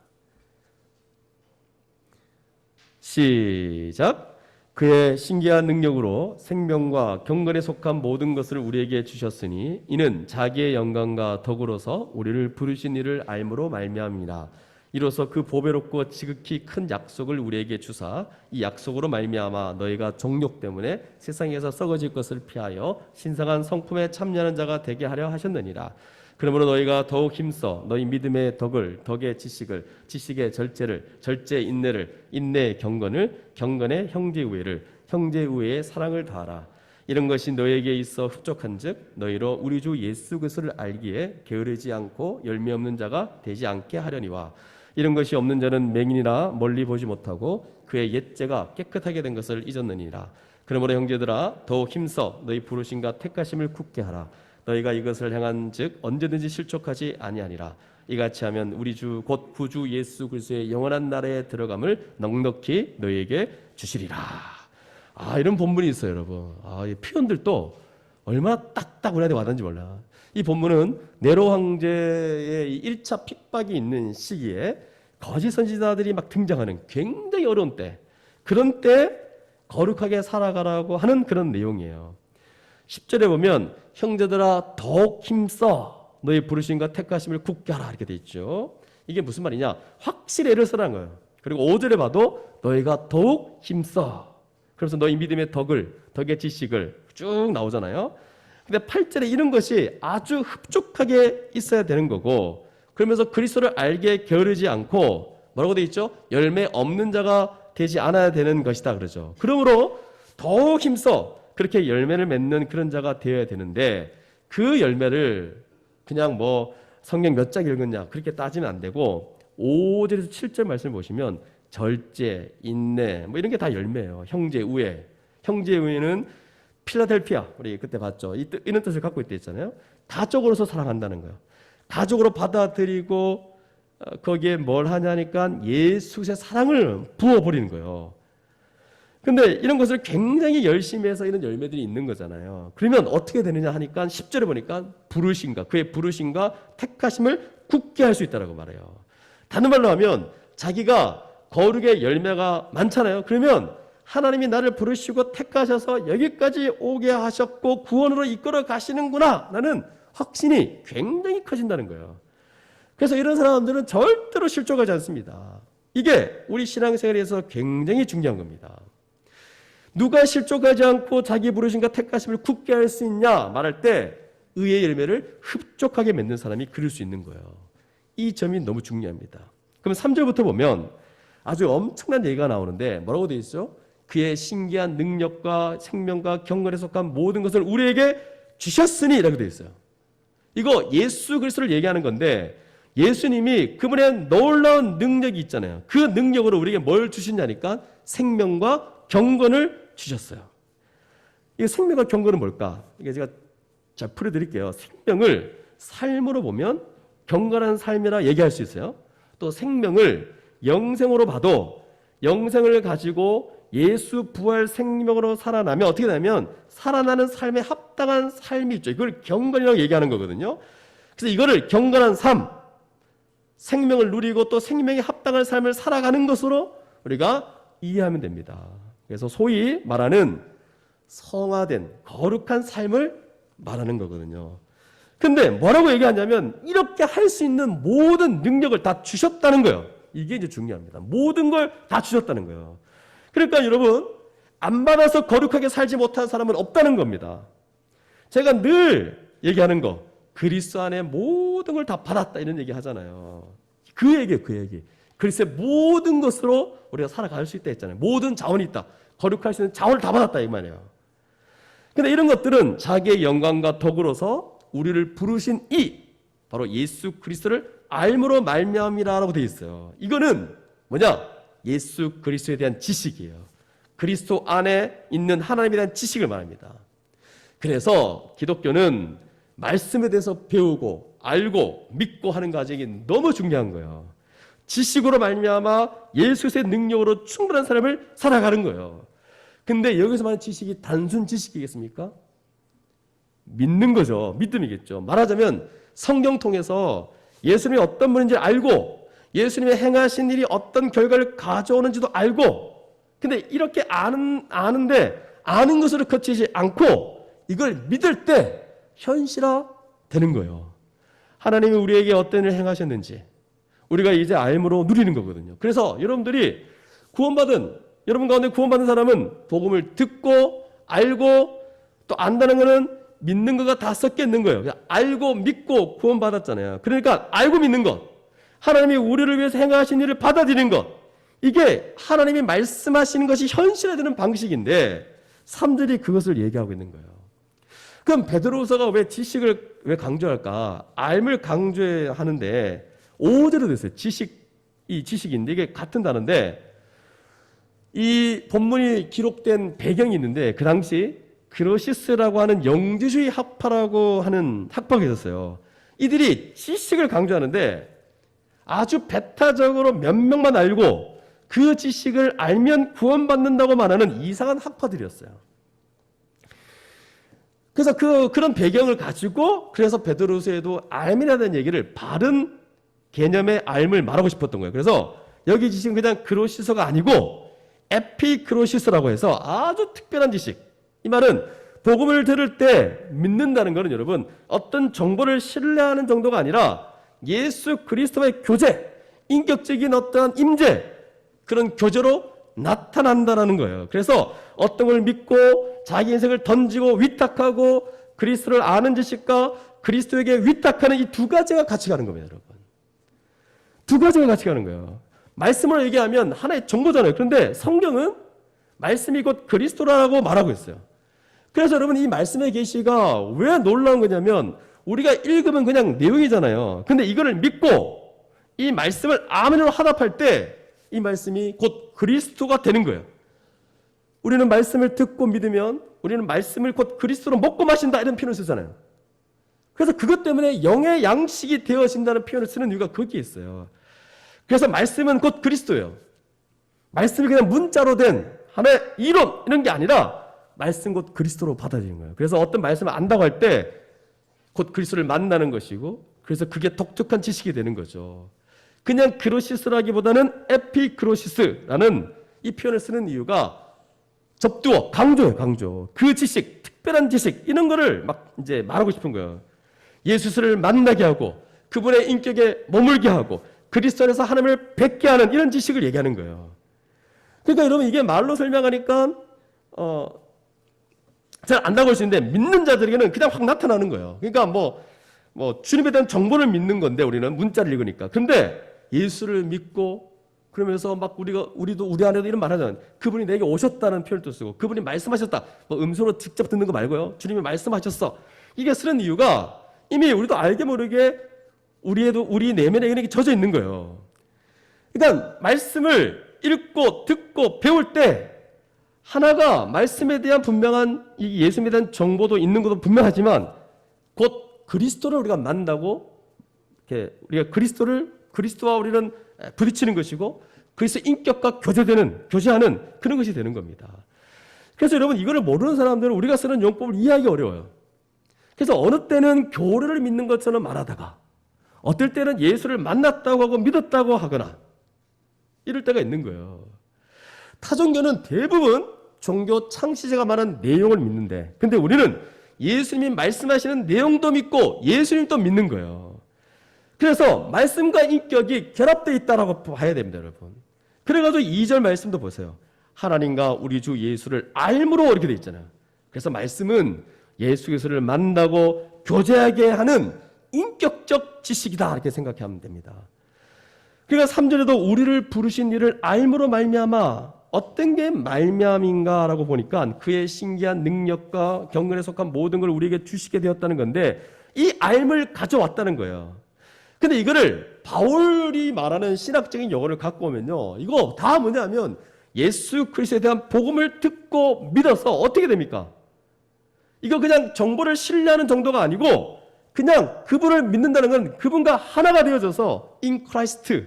시작. 그의 신기한 능력으로 생명과 경건에 속한 모든 것을 우리에게 주셨으니 이는 자기의 영광과 덕으로서 우리를 부르신 이를 알므로 말미암이라. 이로써 그 보배롭고 지극히 큰 약속을 우리에게 주사 이 약속으로 말미암아 너희가 정욕 때문에 세상에서 썩어질 것을 피하여 신성한 성품에 참여하는 자가 되게 하려 하셨느니라. 그러므로 너희가 더욱 힘써 너희 믿음의 덕을, 덕의 지식을, 지식의 절제를, 절제의 인내를, 인내의 경건을, 경건의 형제 우애를, 형제 우애의 사랑을 더하라. 이런 것이 너희에게 있어 흡족한즉 너희로 우리 주 예수 그리스도를 알기에 게으르지 않고 열매 없는 자가 되지 않게 하려니와. 이런 것이 없는 자는 맹인이라 멀리 보지 못하고 그의 옛죄가 깨끗하게 된 것을 잊었느니라. 그러므로 형제들아 더욱 힘써 너희 부르심과 택하심을 굳게 하라. 너희가 이것을 행한즉 언제든지 실족하지 아니하니라. 이같이 하면 우리 주 곧 구주 예수 그리스도의 영원한 나라에 들어감을 넉넉히 너희에게 주시리라. 이런 본문이 있어요, 여러분. 이 표현들도 얼마나 딱딱 우리한테 와닿는지 몰라. 이 본문은 네로 황제의 1차 핍박이 있는 시기에 거짓 선지자들이 막 등장하는 굉장히 어려운 때, 그런 때 거룩하게 살아가라고 하는 그런 내용이에요. 10절에 보면 형제들아 더욱 힘써 너희 부르심과 택하심을 굳게 하라 이렇게 돼 있죠. 이게 무슨 말이냐? 확실히 애를 쓰라는 거예요. 그리고 5절에 봐도 너희가 더욱 힘써. 그래서 너희 믿음의 덕을, 덕의 지식을 쭉 나오잖아요. 근데 8절에 이런 것이 아주 흡족하게 있어야 되는 거고, 그러면서 그리스도를 알게 게으르지 않고 뭐라고 돼 있죠? 열매 없는 자가 되지 않아야 되는 것이다 그러죠. 그러므로 더욱 힘써 그렇게 열매를 맺는 그런 자가 되어야 되는데 그 열매를 그냥 뭐 성경 몇 장 읽었냐 그렇게 따지면 안 되고 5절에서 7절 말씀을 보시면 절제, 인내 뭐 이런 게 다 열매예요. 형제 우애. 형제 우애는 필라델피아 우리 그때 봤죠. 이런 뜻을 갖고 있다 했잖아요. 가족으로서 사랑한다는 거예요. 가족으로 받아들이고 거기에 뭘 하냐니까 예수의 사랑을 부어버리는 거예요. 근데 이런 것을 굉장히 열심히 해서 이런 열매들이 있는 거잖아요. 그러면 어떻게 되느냐 하니까 10절에 보니까 부르심과 그의 부르심과 택하심을 굳게 할 수 있다라고 말해요. 다른 말로 하면 자기가 거룩의 열매가 많잖아요. 그러면 하나님이 나를 부르시고 택하셔서 여기까지 오게 하셨고 구원으로 이끌어 가시는구나 라는 확신이 굉장히 커진다는 거예요. 그래서 이런 사람들은 절대로 실족하지 않습니다. 이게 우리 신앙생활에서 굉장히 중요한 겁니다. 누가 실족하지 않고 자기 부르심과 택하심을 굳게 할 수 있냐 말할 때 의의 열매를 흡족하게 맺는 사람이 그럴 수 있는 거예요. 이 점이 너무 중요합니다. 그럼 3절부터 보면 아주 엄청난 얘기가 나오는데 뭐라고 되어 있죠? 그의 신기한 능력과 생명과 경건에 속한 모든 것을 우리에게 주셨으니 라고 되어 있어요. 이거 예수 그리스도를 얘기하는 건데 예수님이 그분의 놀라운 능력이 있잖아요. 그 능력으로 우리에게 뭘 주시냐니까 생명과 경건을 주셨어요. 이 생명과 경건은 뭘까? 이게 제가 잘 풀어드릴게요. 생명을 삶으로 보면 경건한 삶이라 얘기할 수 있어요. 또 생명을 영생으로 봐도 영생을 가지고 예수 부활 생명으로 살아나면 어떻게 되냐면 살아나는 삶에 합당한 삶이 있죠. 이걸 경건이라고 얘기하는 거거든요. 그래서 이거를 경건한 삶, 생명을 누리고 또 생명에 합당한 삶을 살아가는 것으로 우리가 이해하면 됩니다. 그래서 소위 말하는 성화된 거룩한 삶을 말하는 거거든요. 근데 뭐라고 얘기하냐면 이렇게 할 수 있는 모든 능력을 다 주셨다는 거예요. 이게 이제 중요합니다. 모든 걸 다 주셨다는 거예요. 그러니까 여러분, 안 받아서 거룩하게 살지 못한 사람은 없다는 겁니다. 제가 늘 얘기하는 거, 그리스도 안에 모든 걸 다 받았다 이런 얘기 하잖아요. 그 얘기. 그리스도의 모든 것으로 우리가 살아갈 수 있다 했잖아요. 모든 자원이 있다. 거룩할 수 있는 자원을 다 받았다 이 말이에요. 근데 이런 것들은 자기의 영광과 덕으로서 우리를 부르신 바로 예수 그리스도를 알므로 말미암이라라고 되어 있어요. 이거는 뭐냐? 예수 그리스도에 대한 지식이에요. 그리스도 안에 있는 하나님에 대한 지식을 말합니다. 그래서 기독교는 말씀에 대해서 배우고 알고 믿고 하는 과정이 너무 중요한 거예요. 지식으로 말미암아 예수의 능력으로 충분한 삶을 살아가는 거예요. 근데 여기서 말하는 지식이 단순 지식이겠습니까? 믿는 거죠. 믿음이겠죠. 말하자면 성경 통해서 예수님이 어떤 분인지 알고 예수님의 행하신 일이 어떤 결과를 가져오는지도 알고, 근데 이렇게 아는데 아는 것으로 그치지 않고 이걸 믿을 때 현실화 되는 거예요. 하나님이 우리에게 어떤 일을 행하셨는지 우리가 이제 알므로 누리는 거거든요. 그래서 여러분들이 여러분 가운데 구원받은 사람은 복음을 듣고 알고 또 안다는 것은 믿는 거가 다 섞여 있는 거예요. 그냥 알고 믿고 구원받았잖아요. 그러니까 알고 믿는 것, 하나님이 우리를 위해서 행하신 일을 받아들이는 것, 이게 하나님이 말씀하시는 것이 현실화되는 방식인데 사람들이 그것을 얘기하고 있는 거예요. 그럼 베드로후서가 왜 지식을 왜 강조할까? 알을 강조하는데 5절에 됐어요. 이 지식인데 이게 같은 단어인데 이 본문이 기록된 배경이 있는데 그 당시 그노시스라고 하는 영지주의 학파라고 하는 학파가 있었어요. 이들이 지식을 강조하는데 아주 배타적으로 몇 명만 알고 그 지식을 알면 구원받는다고 말하는 이상한 학파들이었어요. 그래서 그런 배경을 가지고 그래서 베드로후서에도 알미라는 얘기를 바른 개념의 알을 말하고 싶었던 거예요. 그래서 여기 지식은 그냥 그노시스가 아니고 에피그노시스라고 해서 아주 특별한 지식. 이 말은 복음을 들을 때 믿는다는 것은 여러분 어떤 정보를 신뢰하는 정도가 아니라 예수 그리스도의 교제, 인격적인 어떠한 임재, 그런 교제로 나타난다는 거예요. 그래서 어떤 걸 믿고 자기 인생을 던지고 위탁하고 그리스도를 아는 지식과 그리스도에게 위탁하는 이 두 가지가 같이 가는 겁니다, 여러분. 두 가지가 같이 가는 거예요. 말씀으로 얘기하면 하나의 정보잖아요. 그런데 성경은 말씀이 곧 그리스도라고 말하고 있어요. 그래서 여러분 이 말씀의 계시가 왜 놀라운 거냐면 우리가 읽으면 그냥 내용이잖아요. 근데 이거를 믿고 이 말씀을 아멘으로 화답할 때 이 말씀이 곧 그리스도가 되는 거예요. 우리는 말씀을 듣고 믿으면 우리는 말씀을 곧 그리스도로 먹고 마신다 이런 표현을 쓰잖아요. 그래서 그것 때문에 영의 양식이 되어진다는 표현을 쓰는 이유가 거기에 있어요. 그래서 말씀은 곧 그리스도예요. 말씀이 그냥 문자로 된 하나의 이론 이런 게 아니라 말씀 곧 그리스도로 받아들이는 거예요. 그래서 어떤 말씀을 안다고 할 때 곧 그리스도를 만나는 것이고 그래서 그게 독특한 지식이 되는 거죠. 그냥 그로시스라기보다는 에피그로시스라는 이 표현을 쓰는 이유가 접두어, 강조예요, 강조. 그 지식, 특별한 지식 이런 거를 막 이제 말하고 싶은 거예요. 예수를 만나게 하고 그분의 인격에 머물게 하고 그리스도 안에서 하나님을 뵙게 하는 이런 지식을 얘기하는 거예요. 그러니까 여러분 이게 말로 설명하니까 잘 안다고 할 수 있는데 믿는 자들에게는 그냥 확 나타나는 거예요. 그러니까 뭐 주님에 대한 정보를 믿는 건데 우리는 문자를 읽으니까. 근데 예수를 믿고 그러면서 막 우리도 우리 안에도 이런 말 하잖아요. 그분이 내게 오셨다는 표현도 쓰고 그분이 말씀하셨다. 뭐 음성으로 직접 듣는 거 말고요. 주님이 말씀하셨어. 이게 쓰는 이유가 이미 우리도 알게 모르게 우리 내면에 이게 젖어 있는 거예요. 그러니까 말씀을 읽고 듣고 배울 때 하나가 말씀에 대한 분명한 이 예수님에 대한 정보도 있는 것도 분명하지만 곧 그리스도를 우리가 만나고 이렇게 우리가 그리스도와 우리는 부딪히는 것이고 그리스도 인격과 교제하는 그런 것이 되는 겁니다. 그래서 여러분 이거를 모르는 사람들은 우리가 쓰는 용법을 이해하기 어려워요. 그래서 어느 때는 교리를 믿는 것처럼 말하다가 어떨 때는 예수를 만났다고 하고 믿었다고 하거나 이럴 때가 있는 거예요. 타종교는 대부분 종교 창시자가 말한 내용을 믿는데, 근데 우리는 예수님이 말씀하시는 내용도 믿고 예수님도 믿는 거예요. 그래서 말씀과 인격이 결합되어 있다라고 봐야 됩니다, 여러분. 그래가지고 2절 말씀도 보세요. 하나님과 우리 주 예수를 알므로 이렇게 돼 있잖아요. 그래서 말씀은 예수 그리스도를 만나고 교제하게 하는 인격적 지식이다, 이렇게 생각하면 됩니다. 그러니까 3절에도 우리를 부르신 이를 알므로 말미암아, 어떤 게 말미암인가라고 보니까 그의 신기한 능력과 경건에 속한 모든 걸 우리에게 주시게 되었다는 건데, 이 알을 가져왔다는 거예요. 근데 이거를 바울이 말하는 신학적인 용어를 갖고 오면요, 이거 다 뭐냐면 예수 그리스도에 대한 복음을 듣고 믿어서 어떻게 됩니까? 이거 그냥 정보를 신뢰하는 정도가 아니고 그냥 그분을 믿는다는 건 그분과 하나가 되어져서 in Christ,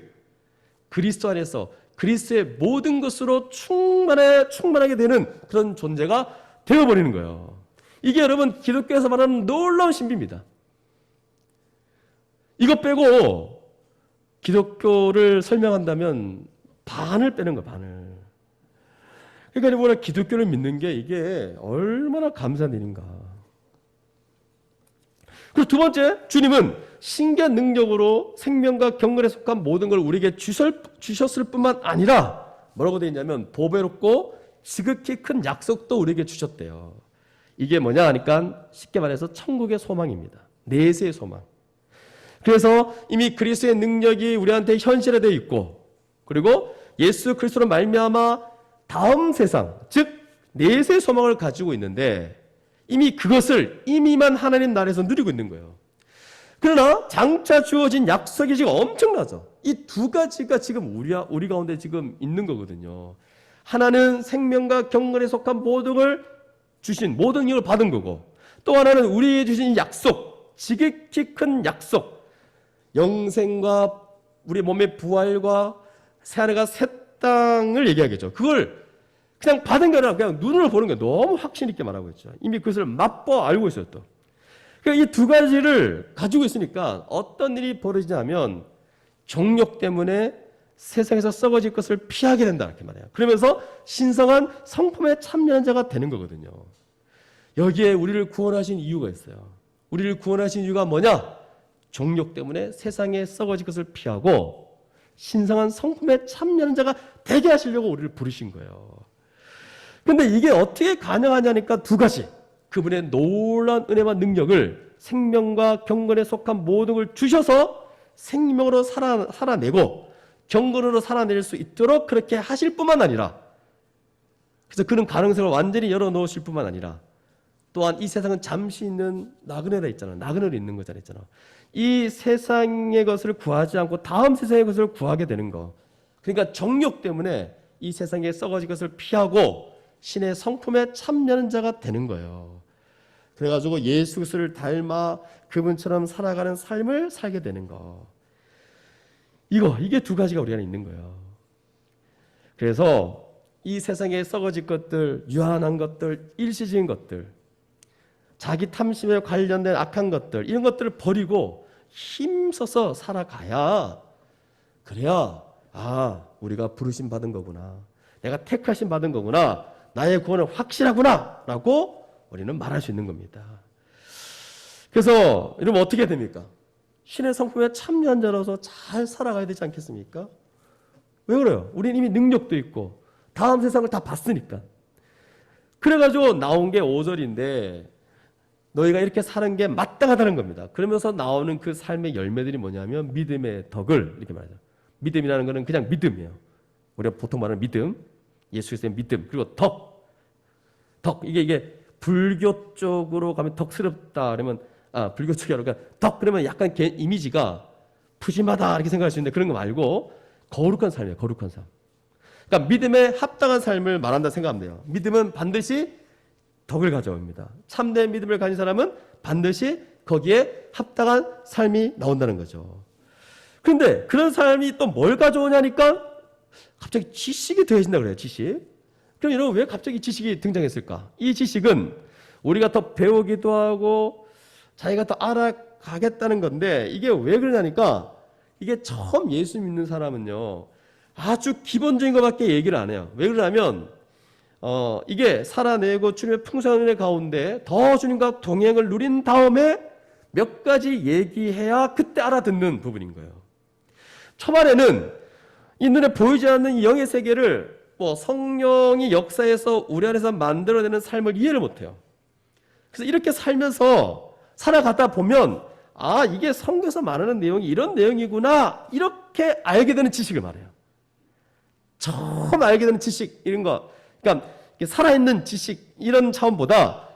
그리스도 안에서 그리스도의 모든 것으로 충만하게 되는 그런 존재가 되어버리는 거예요. 이게 여러분 기독교에서 말하는 놀라운 신비입니다. 이것 빼고 기독교를 설명한다면 반을 빼는 거예요, 반을. 그러니까 여러분, 기독교를 믿는 게 이게 얼마나 감사한 일인가. 그리고 두 번째, 주님은 신기한 능력으로 생명과 경건에 속한 모든 걸 우리에게 주셨을 뿐만 아니라 뭐라고 되어 있냐면 보배롭고 지극히 큰 약속도 우리에게 주셨대요. 이게 뭐냐 하니까 쉽게 말해서 천국의 소망입니다. 내세의 소망. 그래서 이미 그리스도의 능력이 우리한테 현실화되어 있고, 그리고 예수 그리스도로 말미암아 다음 세상, 즉 내세의 소망을 가지고 있는데, 이미 그것을 이미만 하나님 나라에서 누리고 있는 거예요. 그러나 장차 주어진 약속이 지금 엄청나죠. 이 두 가지가 지금 우리 가운데 지금 있는 거거든요. 하나는 생명과 경건에 속한 모든 걸 주신, 모든 힘을 받은 거고, 또 하나는 우리에게 주신 약속, 지극히 큰 약속, 영생과 우리 몸의 부활과 새하늘과 새 땅을 얘기하겠죠. 그걸 그냥 받은 게 아니라 그냥 눈으로 보는 게 너무 확신 있게 말하고 있죠. 이미 그것을 맛보 알고 있어요, 또. 그러니까 이 두 가지를 가지고 있으니까 어떤 일이 벌어지냐면 정욕 때문에 세상에서 썩어질 것을 피하게 된다, 이렇게 말해요. 그러면서 신성한 성품에 참여한 자가 되는 거거든요. 여기에 우리를 구원하신 이유가 있어요. 우리를 구원하신 이유가 뭐냐? 정욕 때문에 세상에 썩어질 것을 피하고 신성한 성품에 참여하는 자가 되게 하시려고 우리를 부르신 거예요. 근데 이게 어떻게 가능하냐니까 두 가지. 그분의 놀라운 은혜와 능력을 생명과 경건에 속한 모든 걸 주셔서 생명으로 살아내고 경건으로 살아낼 수 있도록 그렇게 하실 뿐만 아니라, 그래서 그런 가능성을 완전히 열어놓으실 뿐만 아니라, 또한 이 세상은 잠시 있는 나그네라 있잖아. 나그네로 있는 거잖아. 이 세상의 것을 구하지 않고 다음 세상의 것을 구하게 되는 거. 그러니까 정욕 때문에 이 세상에 썩어질 것을 피하고 신의 성품에 참여하는 자가 되는 거예요. 그래가지고 예수 그리스도를 닮아 그분처럼 살아가는 삶을 살게 되는 거. 이게 두 가지가 우리 안에 있는 거예요. 그래서 이 세상에 썩어질 것들, 유한한 것들, 일시적인 것들, 자기 탐심에 관련된 악한 것들, 이런 것들을 버리고 힘써서 살아가야, 그래야 우리가 부르심 받은 거구나, 내가 택하심 받은 거구나, 나의 구원은 확실하구나 라고 우리는 말할 수 있는 겁니다. 그래서 여러분 어떻게 됩니까? 신의 성품에 참여한 자로서 잘 살아가야 되지 않겠습니까? 왜 그래요? 우리는 이미 능력도 있고 다음 세상을 다 봤으니까. 그래가지고 나온 게 5절인데 너희가 이렇게 사는 게 마땅하다는 겁니다. 그러면서 나오는 그 삶의 열매들이 뭐냐면 믿음의 덕을, 이렇게 말하죠. 믿음이라는 것은 그냥 믿음이에요. 우리가 보통 말하는 믿음, 예수 그리스도의 믿음, 그리고 덕. 이게 불교 쪽으로 가면 덕스럽다 그러면 불교 쪽이라 그러니까 덕 그러면 약간 이미지가 푸짐하다 이렇게 생각할 수 있는데 그런 거 말고 거룩한 삶이에요. 거룩한 삶. 그러니까 믿음에 합당한 삶을 말한다 생각하면 돼요. 믿음은 반드시 덕을 가져옵니다. 참된 믿음을 가진 사람은 반드시 거기에 합당한 삶이 나온다는 거죠. 그런데 그런 삶이 또 뭘 가져오냐니까 갑자기 지식이 더해진다 그래요. 지식. 그럼 여러분 왜 갑자기 지식이 등장했을까? 이 지식은 우리가 더 배우기도 하고 자기가 더 알아가겠다는 건데, 이게 왜 그러냐니까 이게 처음 예수 믿는 사람은요 아주 기본적인 것밖에 얘기를 안 해요. 왜 그러냐면 이게 살아내고 주님의 풍성한 은혜 가운데 더 주님과 동행을 누린 다음에 몇 가지 얘기해야 그때 알아듣는 부분인 거예요. 초반에는 이 눈에 보이지 않는 이 영의 세계를 성령이 역사에서 우리 안에서 만들어내는 삶을 이해를 못해요. 그래서 이렇게 살면서 살아가다 보면 이게 성경에서 말하는 내용이 이런 내용이구나 이렇게 알게 되는 지식을 말해요. 처음 알게 되는 지식 이런 거, 그러니까 살아있는 지식 이런 차원보다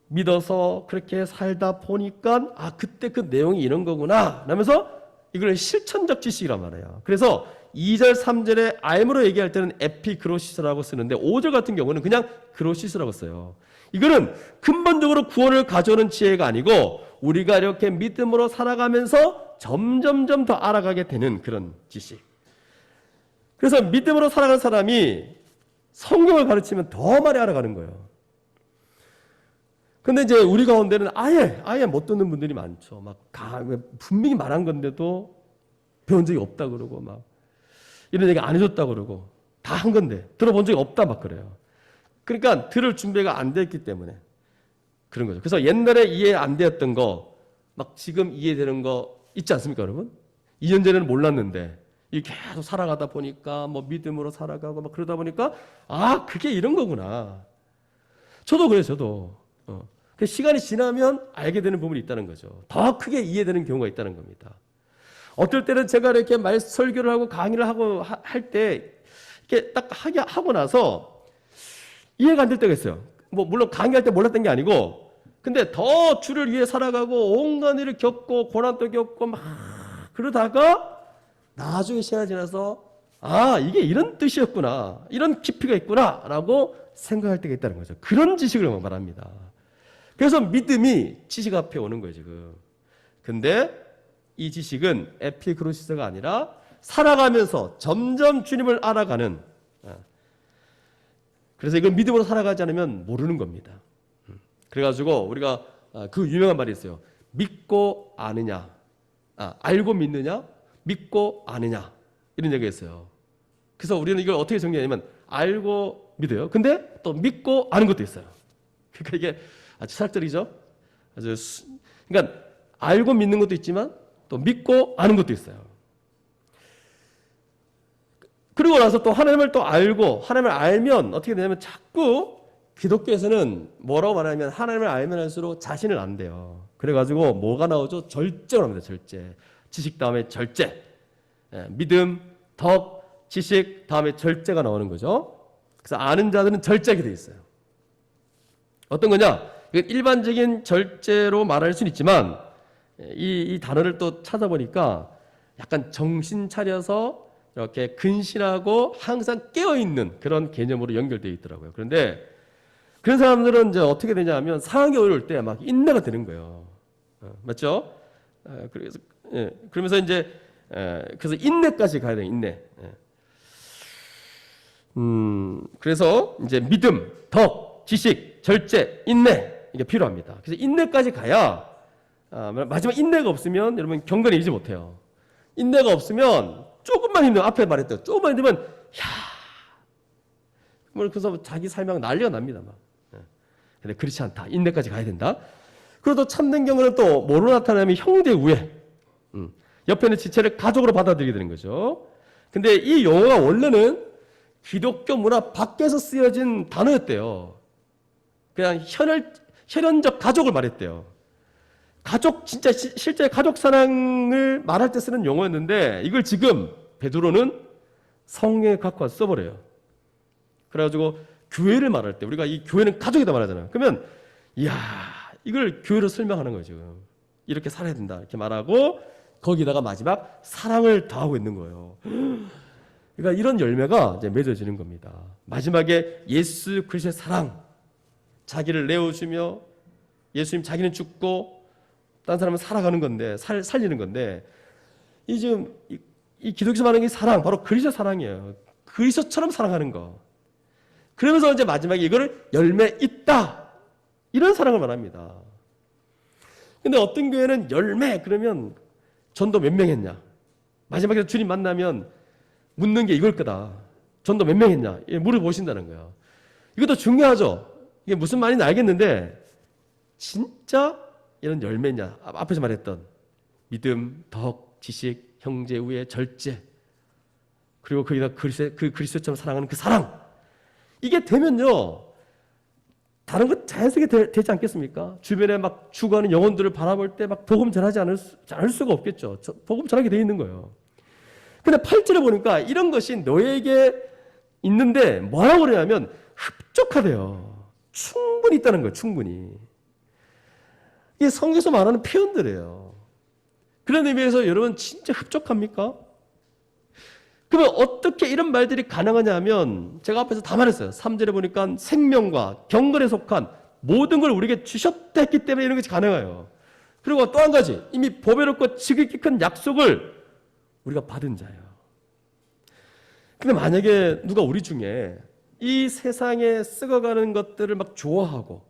믿어서 그렇게 살다 보니까 그때 그 내용이 이런 거구나 라면서 이걸 실천적 지식이란 말이에요. 그래서 2절 3절에 알므로 얘기할 때는 에피그로시스라고 쓰는데 5절 같은 경우는 그냥 그로시스라고 써요. 이거는 근본적으로 구원을 가져오는 지혜가 아니고 우리가 이렇게 믿음으로 살아가면서 점점점 더 알아가게 되는 그런 지식. 그래서 믿음으로 살아가는 사람이 성경을 가르치면 더 많이 알아가는 거예요. 근데 이제 우리 가운데는 아예 못 듣는 분들이 많죠. 분명히 말한 건데도 배운 적이 없다 그러고 이런 얘기 안 해줬다 그러고 다 한 건데 들어본 적이 없다 그래요. 그러니까 들을 준비가 안 됐기 때문에 그런 거죠. 그래서 옛날에 이해 안 되었던 거 지금 이해되는 거 있지 않습니까, 여러분? 2년 전에는 몰랐는데 이렇게 계속 살아가다 보니까 믿음으로 살아가고 그러다 보니까 그게 이런 거구나. 저도 그래요, 저도. 시간이 지나면 알게 되는 부분이 있다는 거죠. 더 크게 이해되는 경우가 있다는 겁니다. 어떨 때는 제가 이렇게 설교를 하고 강의를 하고 할 때 이렇게 딱 하고 나서 이해가 안 될 때가 있어요. 물론 강의할 때 몰랐던 게 아니고, 근데 더 주를 위해 살아가고 온갖 일을 겪고 고난도 겪고 그러다가 나중에 시간이 지나서 이게 이런 뜻이었구나, 이런 깊이가 있구나라고 생각할 때가 있다는 거죠. 그런 지식을 말합니다. 그래서 믿음이 지식 앞에 오는 거예요, 지금. 근데 이 지식은 에피그로시스가 아니라 살아가면서 점점 주님을 알아가는, 그래서 이걸 믿음으로 살아가지 않으면 모르는 겁니다. 그래가지고 우리가 그 유명한 말이 있어요. 믿고 아느냐, 알고 믿느냐, 믿고 아느냐, 이런 얘기가 있어요. 그래서 우리는 이걸 어떻게 정리하냐면 알고 믿어요. 근데 또 믿고 아는 것도 있어요. 그러니까 이게 아주 철학적이죠. 그러니까 알고 믿는 것도 있지만 또 믿고 아는 것도 있어요. 그리고 나서 또 하나님을 또 알고, 하나님을 알면 어떻게 되냐면 자꾸 기독교에서는 뭐라고 말하냐면 하나님을 알면 할수록 자신을 안대요. 그래가지고 뭐가 나오죠? 절제가 나옵니다. 절제. 지식 다음에 절제. 믿음, 덕, 지식 다음에 절제가 나오는 거죠. 그래서 아는 자들은 절제하게 돼 있어요. 어떤 거냐? 이건 일반적인 절제로 말할 수는 있지만 이 단어를 또 찾아보니까 약간 정신 차려서 이렇게 근신하고 항상 깨어있는 그런 개념으로 연결되어 있더라고요. 그런데 그런 사람들은 이제 어떻게 되냐면 상황이 어려울 때 인내가 되는 거예요. 맞죠? 그러면서 이제 그래서 인내까지 가야 돼요. 인내. 그래서 이제 믿음, 덕, 지식, 절제, 인내 이게 필요합니다. 그래서 인내까지 가야 마지막 인내가 없으면 여러분 경건에 이르지 못해요. 인내가 없으면 조금만 힘들면 앞에 말했대요. 조금만 힘들면 그래서 자기 삶이 난리가 납니다. 근데 그렇지 않다. 인내까지 가야 된다. 그리고 또 참된 경건은 또 뭐로 나타나냐면 형제 우애. 옆에 있는 지체를 가족으로 받아들이게 되는 거죠. 근데 이 용어가 원래는 기독교 문화 밖에서 쓰여진 단어였대요. 그냥 혈연적 가족을 말했대요. 가족, 진짜 실제 가족 사랑을 말할 때 쓰는 용어였는데 이걸 지금 베드로는 성경에 갖고 와서 써버려요. 그래가지고 교회를 말할 때 우리가 이 교회는 가족이다 말하잖아요. 그러면 이걸 교회로 설명하는 거예요. 지금 이렇게 살아야 된다 이렇게 말하고 거기다가 마지막 사랑을 더하고 있는 거예요. 그러니까 이런 열매가 이제 맺어지는 겁니다. 마지막에 예수 그리스도의 사랑, 자기를 내어주며 예수님 자기는 죽고 딴 사람은 살아가는 건데 살리는 건데 지금 이 기독교에서 말하는 이 사랑 바로 그리스도 사랑이에요. 그리스도처럼 사랑하는 거. 그러면서 이제 마지막에 이거를 열매 있다 이런 사랑을 말합니다. 근데 어떤 교회는 열매 그러면 전도 몇 명 했냐? 마지막에 주님 만나면 묻는 게 이걸 거다. 전도 몇 명 했냐? 물어보신다는 거예요. 이것도 중요하죠. 이게 무슨 말인지 알겠는데 진짜 이런 열매냐? 앞에서 말했던 믿음, 덕, 지식, 형제, 우애, 절제, 그리고 거기다 그 그리스도처럼 사랑하는 그 사랑, 이게 되면요 다른 것 자연스럽게 되지 않겠습니까? 주변에 막 죽어가는 영혼들을 바라볼 때 막 복음 전하지 않을 수가 없겠죠. 복음 전하게 돼 있는 거예요. 근데 8절에 보니까 이런 것이 너에게 있는데 뭐라고 그러냐면 흡족하대요. 충분히 있다는 거예요. 충분히. 이게 성경에서 말하는 표현들이에요. 그런 의미에서 여러분 진짜 흡족합니까? 그러면 어떻게 이런 말들이 가능하냐 하면 제가 앞에서 다 말했어요. 3절에 보니까 생명과 경건에 속한 모든 걸 우리에게 주셨다 했기 때문에 이런 것이 가능해요. 그리고 또 한 가지, 이미 보배롭고 지극히 큰 약속을 우리가 받은 자예요. 근데 만약에 누가 우리 중에 이 세상에 썩어가는 것들을 막 좋아하고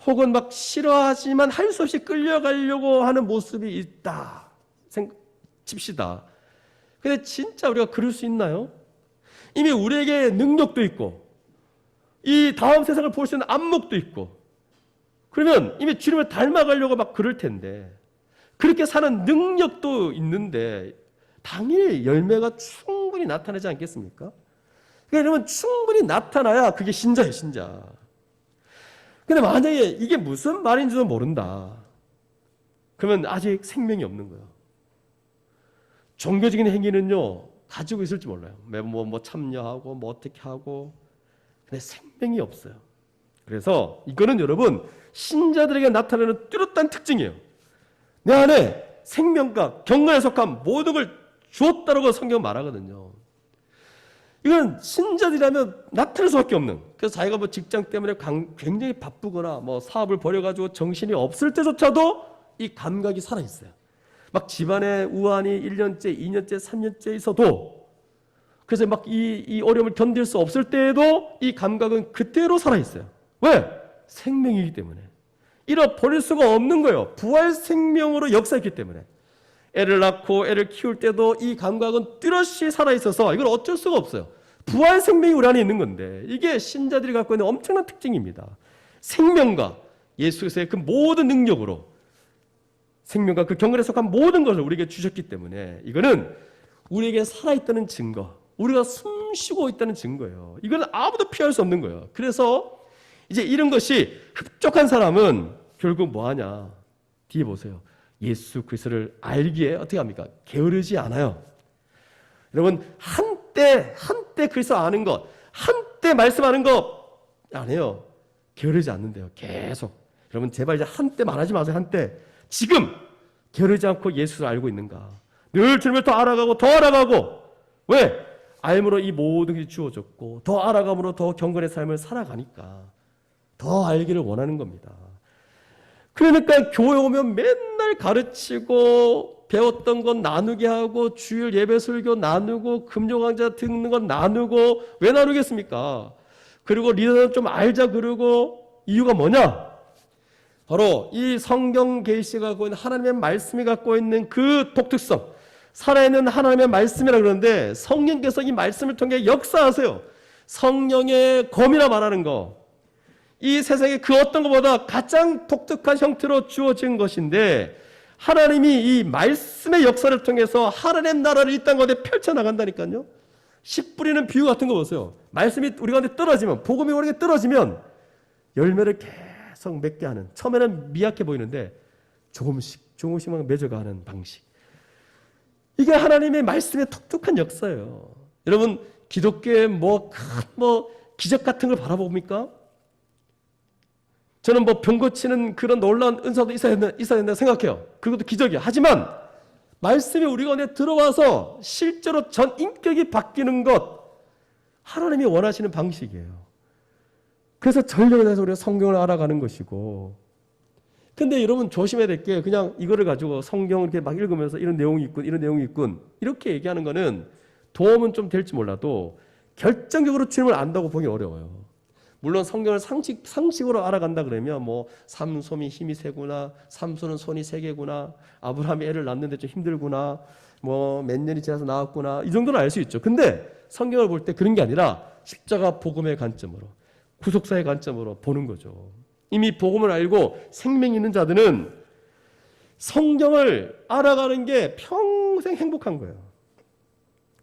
혹은 막 싫어하지만 할 수 없이 끌려가려고 하는 모습이 있다 칩시다. 근데 진짜 우리가 그럴 수 있나요? 이미 우리에게 능력도 있고 이 다음 세상을 볼 수 있는 안목도 있고 그러면 이미 주님을 닮아가려고 막 그럴 텐데 그렇게 사는 능력도 있는데 당연히 열매가 충분히 나타나지 않겠습니까? 그러면 충분히 나타나야 그게 신자예요, 신자. 근데 만약에 이게 무슨 말인지도 모른다. 그러면 아직 생명이 없는 거예요. 종교적인 행위는요, 가지고 있을지 몰라요. 뭐 참여하고, 뭐 어떻게 하고. 근데 생명이 없어요. 그래서 이거는 여러분, 신자들에게 나타나는 뚜렷한 특징이에요. 내 안에 생명과 경건에 속한 모든 걸 주었다라고 성경은 말하거든요. 이건 신자들이라면 나타날 수밖에 없는. 그래서 자기가 뭐 직장 때문에 굉장히 바쁘거나 뭐 사업을 벌여가지고 정신이 없을 때조차도 이 감각이 살아있어요. 막 집안에 우환이 1년째, 2년째, 3년째 있어도 그래서 막 이 어려움을 견딜 수 없을 때에도 이 감각은 그대로 살아있어요. 왜? 생명이기 때문에. 잃어버릴 수가 없는 거예요. 부활 생명으로 역사했기 때문에. 애를 낳고 애를 키울 때도 이 감각은 뚜렷이 살아있어서 이걸 어쩔 수가 없어요. 부활 생명이 우리 안에 있는 건데 이게 신자들이 갖고 있는 엄청난 특징입니다. 생명과 예수의 그 모든 능력으로 생명과 그 경건에 속한 모든 것을 우리에게 주셨기 때문에 이거는 우리에게 살아있다는 증거, 우리가 숨쉬고 있다는 증거예요. 이건 아무도 피할 수 없는 거예요. 그래서 이제 이런 것이 흡족한 사람은 결국 뭐하냐? 뒤에 보세요. 예수 그리스도를 알기에 어떻게 합니까? 게으르지 않아요. 여러분 한때 그리스도 아는 것, 한때 말씀하는 것 안 해요. 게으르지 않는데요. 계속. 여러분 제발 이제 한때 말하지 마세요. 한때. 지금 게으르지 않고 예수를 알고 있는가? 늘 주님을 더 알아가고 더 알아가고. 왜? 알므로 이 모든 것이 주어졌고 더 알아감으로 더 경건의 삶을 살아가니까 더 알기를 원하는 겁니다. 그러니까 교회 오면 맨날 가르치고 배웠던 건 나누게 하고 주일 예배 설교 나누고 금요 강좌 듣는 건 나누고 왜 나누겠습니까? 그리고 리더는 좀 알자 그러고 이유가 뭐냐? 바로 이 성경 계시가 갖고 있는 하나님의 말씀이 갖고 있는 그 독특성, 살아있는 하나님의 말씀이라 그러는데 성령께서 이 말씀을 통해 역사하세요. 성령의 검이라 말하는 거. 이 세상에 그 어떤 것보다 가장 독특한 형태로 주어진 것인데 하나님이 이 말씀의 역사를 통해서 하나님 나라를 이 땅 가운데 펼쳐나간다니까요. 씨 뿌리는 비유 같은 거 보세요. 말씀이 우리 가운데 떨어지면, 복음이 우리에게 떨어지면 열매를 계속 맺게 하는, 처음에는 미약해 보이는데 조금씩만 맺어가는 방식. 이게 하나님의 말씀의 독특한 역사예요. 여러분 기독교의 기적 같은 걸 바라봅니까? 저는 병 고치는 그런 놀라운 은사도 있어야 된다 생각해요. 그것도 기적이에요. 하지만 말씀이 우리 가운데 들어와서 실제로 전 인격이 바뀌는 것 하나님이 원하시는 방식이에요. 그래서 전력을 다해서 우리가 성경을 알아가는 것이고, 근데 여러분 조심해야 될 게 그냥 이거를 가지고 성경을 이렇게 막 읽으면서 이런 내용이 있군, 이런 내용이 있군 이렇게 얘기하는 거는 도움은 좀 될지 몰라도 결정적으로 주님을 안다고 보기 어려워요. 물론 성경을 상식으로 알아간다 그러면 삼손이 힘이 세구나, 삼손은 손이 세 개구나, 아브라함이 애를 낳는데 좀 힘들구나, 몇 년이 지나서 나왔구나, 이 정도는 알 수 있죠. 근데 성경을 볼 때 그런 게 아니라 십자가 복음의 관점으로 구속사의 관점으로 보는 거죠. 이미 복음을 알고 생명이 있는 자들은 성경을 알아가는 게 평생 행복한 거예요.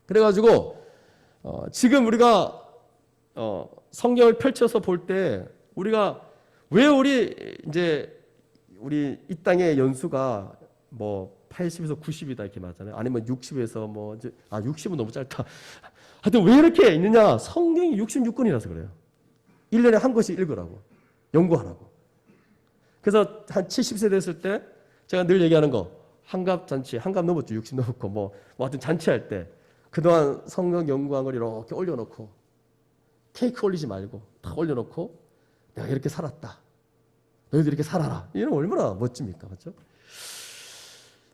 그래가지고 지금 우리가 성경을 펼쳐서 볼 때 우리가 왜 우리 이 땅의 연수가 뭐 80에서 90이다 이렇게 말하잖아요. 아니면 60에서 60은 너무 짧다. 하여튼 왜 이렇게 있느냐? 성경이 66권이라서 그래요. 1년에 한 권씩 읽으라고, 연구하라고. 그래서 한 70세 됐을 때 제가 늘 얘기하는 거, 한갑잔치, 한갑 넘었죠. 60 넘었고 뭐 하여튼 잔치할 때 그동안 성경 연구한 걸 이렇게 올려놓고, 케이크 올리지 말고 다 올려놓고 내가 이렇게 살았다, 너희들 이렇게 살아라. 이러면 얼마나 멋집니까? 맞죠?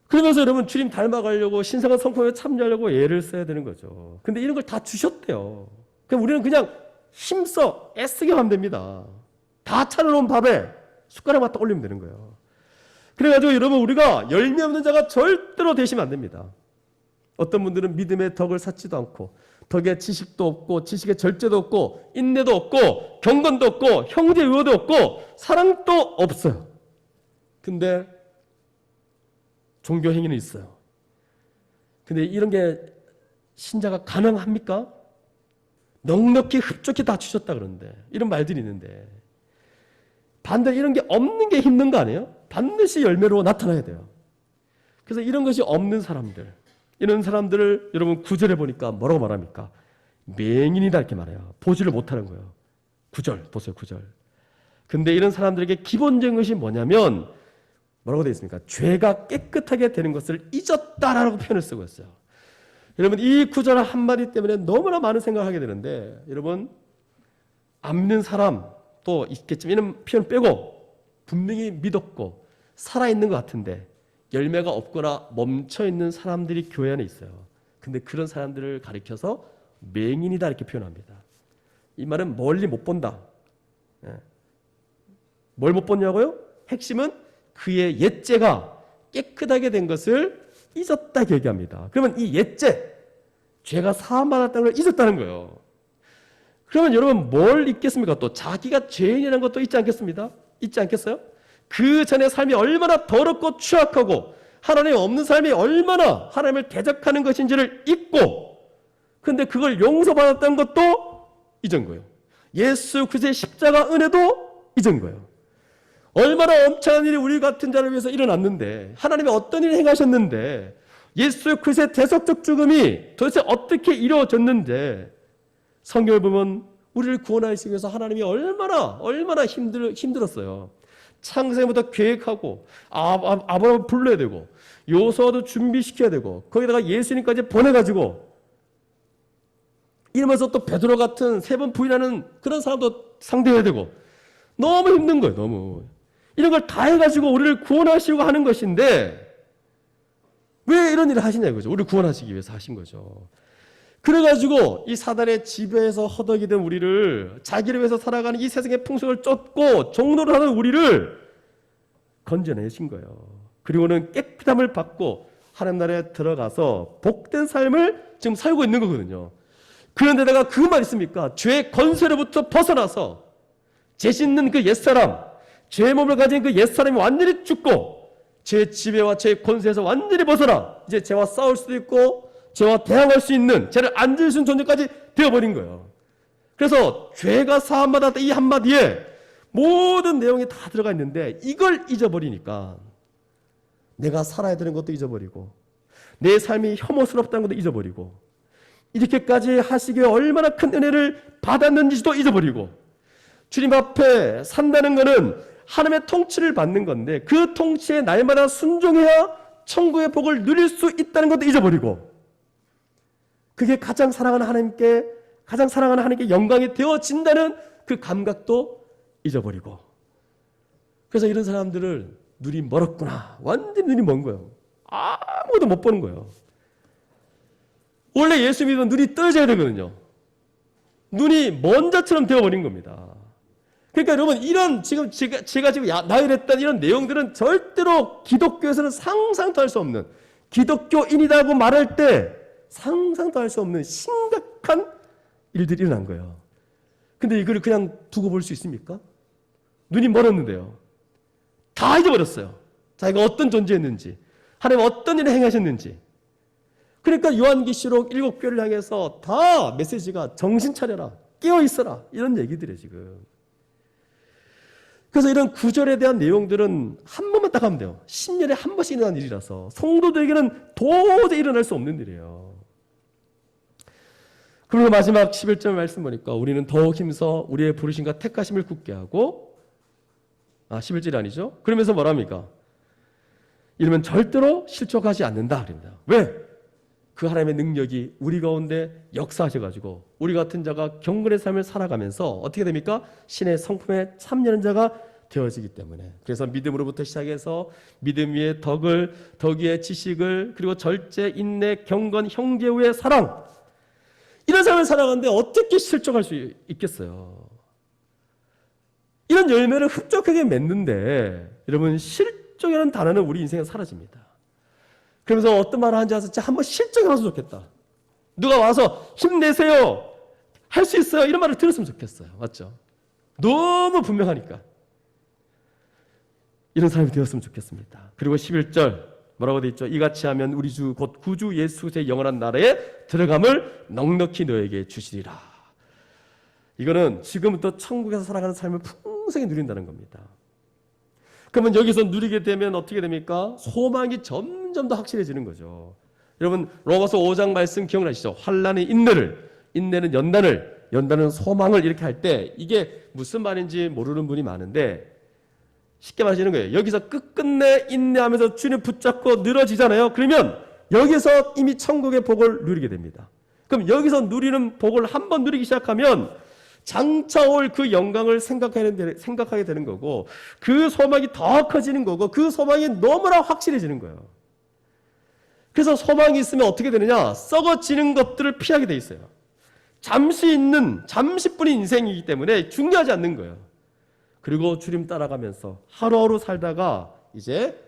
그러면서 여러분 주님 닮아가려고 신성한 성품에 참여하려고 애를 써야 되는 거죠. 근데 이런 걸 다 주셨대요. 그럼 우리는 그냥 힘써 애쓰게 하면 됩니다. 다 차려놓은 밥에 숟가락만 딱 올리면 되는 거예요. 그래가지고 여러분 우리가 열매 없는 자가 절대로 되시면 안 됩니다. 어떤 분들은 믿음의 덕을 쌓지도 않고 덕에 지식도 없고 지식의 절제도 없고 인내도 없고 경건도 없고 형제 의호도 없고 사랑도 없어요. 근데 종교 행위는 있어요. 근데 이런 게 신자가 가능합니까? 넉넉히 흡족히 다 주셨다 그러는데 이런 말들이 있는데 반대로 이런 게 없는 게 힘든 거 아니에요? 반드시 열매로 나타나야 돼요. 그래서 이런 것이 없는 사람들, 이런 사람들을 여러분 9절에 보니까 뭐라고 말합니까? 맹인이다 이렇게 말해요. 보지를 못하는 거예요. 9절 보세요. 9절. 근데 이런 사람들에게 기본적인 것이 뭐냐면 뭐라고 되어 있습니까? 죄가 깨끗하게 되는 것을 잊었다라고 표현을 쓰고 있어요. 여러분 이 9절 한마디 때문에 너무나 많은 생각을 하게 되는데 여러분 안 믿는 사람 또 있겠지만 이런 표현 빼고 분명히 믿었고 살아있는 것 같은데 열매가 없거나 멈춰있는 사람들이 교회 안에 있어요. 근데 그런 사람들을 가리켜서 맹인이다 이렇게 표현합니다. 이 말은 멀리 못 본다. 뭘 못 보냐고요? 핵심은 그의 옛죄가 깨끗하게 된 것을 잊었다 이렇게 얘기합니다. 그러면 이 옛죄, 죄가 사함받았다는 걸 잊었다는 거예요. 그러면 여러분 뭘 잊겠습니까? 또 자기가 죄인이라는 것도 잊지 않겠습니다? 잊지 않겠어요? 그 전의 삶이 얼마나 더럽고 추악하고 하나님 없는 삶이 얼마나 하나님을 대적하는 것인지를 잊고 근데 그걸 용서받았다는 것도 잊은 거예요. 예수 그리스도의 십자가 은혜도 잊은 거예요. 얼마나 엄청난 일이 우리 같은 자를 위해서 일어났는데 하나님이 어떤 일을 행하셨는데 예수 그리스도의 대속적 죽음이 도대체 어떻게 이루어졌는데 성경을 보면 우리를 구원하시기 위해서 하나님이 얼마나 힘들었어요. 창세부터 계획하고 아브라함을 불러야 되고 요소아도 준비시켜야 되고 거기다가 예수님까지 보내가지고 이러면서 또 베드로 같은 3번 부인하는 그런 사람도 상대해야 되고 너무 힘든 거예요. 너무 이런 걸 다 해가지고 우리를 구원하시려고 하는 것인데 왜 이런 일을 하시냐 이거죠. 우리를 구원하시기 위해서 하신 거죠. 그래가지고 이 사단의 지배에서 허덕이던 우리를 자기를 위해서 살아가는 이 세상의 풍속을 쫓고 종노를 하는 우리를 건져내신 거예요. 그리고는 깨끗함을 받고 하나님 나라에 들어가서 복된 삶을 지금 살고 있는 거거든요. 그런데다가 그 말 있습니까? 죄의 권세로부터 벗어나서 죄 씻는 그 옛사람, 죄의 몸을 가진 그 옛사람이 완전히 죽고 죄의 지배와 죄의 권세에서 완전히 벗어나 이제 죄와 싸울 수도 있고 죄와 대항할 수 있는 죄를 앉을 수 있는 존재까지 되어버린 거예요. 그래서 죄가 사함받았다 이 한마디에 모든 내용이 다 들어가 있는데 이걸 잊어버리니까 내가 살아야 되는 것도 잊어버리고 내 삶이 혐오스럽다는 것도 잊어버리고 이렇게까지 하시기에 얼마나 큰 은혜를 받았는지도 잊어버리고 주님 앞에 산다는 것은 하나님의 통치를 받는 건데 그 통치에 날마다 순종해야 천국의 복을 누릴 수 있다는 것도 잊어버리고 그게 가장 사랑하는 하나님께 영광이 되어진다는 그 감각도 잊어버리고 그래서 이런 사람들을 눈이 멀었구나. 완전히 눈이 먼 거예요. 아무것도 못 보는 거예요. 원래 예수 믿으면 눈이 떠져야 되거든요. 눈이 먼 자처럼 되어버린 겁니다. 그러니까 여러분 이런 제가 지금 나열했던 이런 내용들은 절대로 기독교에서는 상상도 할 수 없는 기독교인이라고 말할 때 상상도 할 수 없는 심각한 일들이 일어난 거예요. 근데 이걸 그냥 두고 볼 수 있습니까? 눈이 멀었는데요. 다 잊어버렸어요. 자기가 어떤 존재였는지, 하나님 어떤 일을 행하셨는지. 그러니까 요한계시록 7교회를 향해서 다 메시지가 정신 차려라, 깨어 있어라, 이런 얘기들이에요 지금. 그래서 이런 구절에 대한 내용들은 한 번만 딱 하면 돼요. 10년에 한 번씩 일어나는 일이라서 성도들에게는 도저히 일어날 수 없는 일이에요. 그리고 마지막 11절 말씀 보니까 우리는 더욱 힘써 우리의 부르심과 택하심을 굳게 하고 11절이 아니죠. 그러면서 뭐랍니까? 이러면 절대로 실족하지 않는다 그럽니다. 왜? 그 하나님의 능력이 우리 가운데 역사하셔가지고 우리 같은 자가 경건의 삶을 살아가면서 어떻게 됩니까? 신의 성품에 참여하는 자가 되어지기 때문에. 그래서 믿음으로부터 시작해서 믿음 위에 덕을, 덕 위에 지식을, 그리고 절제, 인내, 경건, 형제후의 사랑, 이런 삶을 살아가는데 어떻게 실족할 수 있겠어요? 이런 열매를 흡족하게 맺는데 여러분, 실족이라는 단어는 우리 인생에 사라집니다. 그러면서 어떤 말을 하는지 알아서 진짜 한번 실족해봐서 좋겠다. 누가 와서 힘내세요, 할 수 있어요, 이런 말을 들었으면 좋겠어요. 맞죠? 너무 분명하니까 이런 사람이 되었으면 좋겠습니다. 그리고 11절 뭐라고 되어 있죠? 이같이 하면 우리 주 곧 구주 예수 그리스도의 영원한 나라에 들어감을 넉넉히 너에게 주시리라. 이거는 지금부터 천국에서 살아가는 삶을 풍성히 누린다는 겁니다. 그러면 여기서 누리게 되면 어떻게 됩니까? 소망이 점점 더 확실해지는 거죠. 여러분, 로마서 5장 말씀 기억나시죠? 환난의 인내를, 인내는 연단을, 연단은 소망을, 이렇게 할 때 이게 무슨 말인지 모르는 분이 많은데 쉽게 말하시는 거예요. 여기서 끝끝내 인내하면서 주님 붙잡고 늘어지잖아요. 그러면 여기서 이미 천국의 복을 누리게 됩니다. 그럼 여기서 누리는 복을 한번 누리기 시작하면 장차 올 그 영광을 생각하게 되는 거고, 그 소망이 더 커지는 거고, 그 소망이 너무나 확실해지는 거예요. 그래서 소망이 있으면 어떻게 되느냐? 썩어지는 것들을 피하게 돼 있어요. 잠시뿐인 인생이기 때문에 중요하지 않는 거예요. 그리고 주님 따라가면서 하루하루 살다가 이제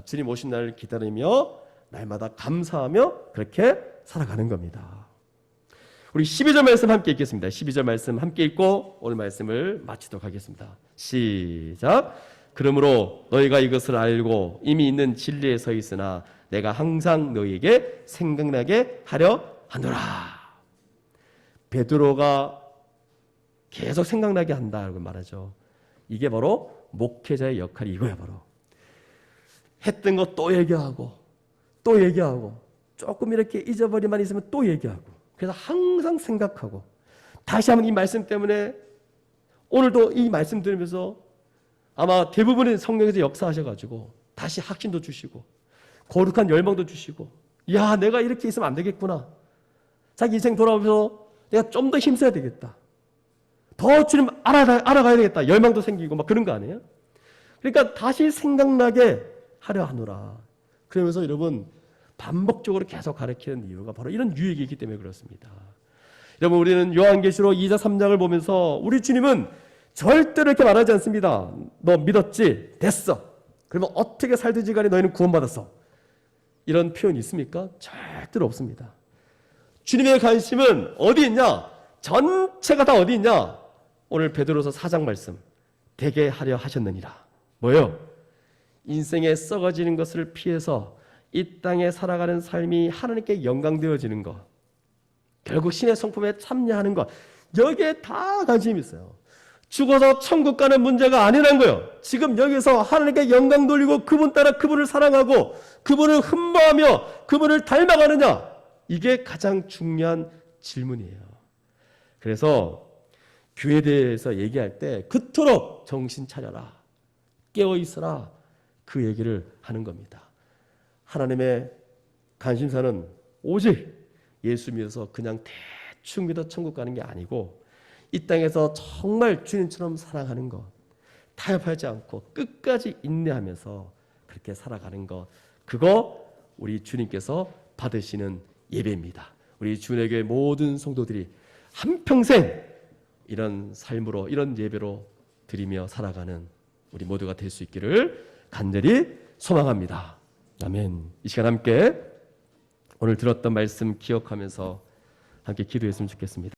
주님 오신 날을 기다리며 날마다 감사하며 그렇게 살아가는 겁니다. 우리 12절 말씀 함께 읽겠습니다. 12절 말씀 함께 읽고 오늘 말씀을 마치도록 하겠습니다. 시작. 그러므로 너희가 이것을 알고 이미 있는 진리에 서 있으나 내가 항상 너희에게 생각나게 하려 하노라. 베드로가 계속 생각나게 한다고 말하죠. 이게 바로 목회자의 역할이 이거야. 바로 했던 거 또 얘기하고 또 얘기하고, 조금 이렇게 잊어버리만 있으면 또 얘기하고, 그래서 항상 생각하고, 다시 한번 이 말씀 때문에 오늘도 이 말씀 들으면서 아마 대부분의 성령에서 역사하셔가지고 다시 확신도 주시고 거룩한 열망도 주시고, 야, 내가 이렇게 있으면 안 되겠구나, 자기 인생 돌아오면서 내가 좀 더 힘써야 되겠다, 더 주님 알아가야 되겠다, 열망도 생기고 막 그런 거 아니에요? 그러니까 다시 생각나게 하려 하노라. 그러면서 여러분, 반복적으로 계속 가르치는 이유가 바로 이런 유익이 있기 때문에 그렇습니다. 여러분, 우리는 요한계시록 2장 3장을 보면서 우리 주님은 절대로 이렇게 말하지 않습니다. 너 믿었지? 됐어. 그러면 어떻게 살든지 간에 너희는 구원받았어. 이런 표현이 있습니까? 절대로 없습니다. 주님의 관심은 어디 있냐? 전체가 다 어디 있냐? 오늘 베드로서 4장 말씀, 되게 하려 하셨느니라. 뭐예요? 인생에 썩어지는 것을 피해서 이 땅에 살아가는 삶이 하나님께 영광되어지는 것, 결국 신의 성품에 참여하는 것, 여기에 다 관심이 있어요. 죽어서 천국 가는 문제가 아니라는 거예요. 지금 여기서 하나님께 영광 돌리고 그분 따라 그분을 사랑하고 그분을 흠모하며 그분을 닮아가느냐, 이게 가장 중요한 질문이에요. 그래서 교회에 대해서 얘기할 때 그토록 정신 차려라, 깨어 있어라, 그 얘기를 하는 겁니다. 하나님의 관심사는 오직 예수 믿어서 그냥 대충 믿어 천국 가는 게 아니고, 이 땅에서 정말 주님처럼 살아가는 것, 타협하지 않고 끝까지 인내하면서 그렇게 살아가는 것, 그거 우리 주님께서 받으시는 예배입니다. 우리 주님의 모든 성도들이 한평생 이런 삶으로, 이런 예배로 드리며 살아가는 우리 모두가 될 수 있기를 간절히 소망합니다. 아멘. 이 시간 함께 오늘 들었던 말씀 기억하면서 함께 기도했으면 좋겠습니다.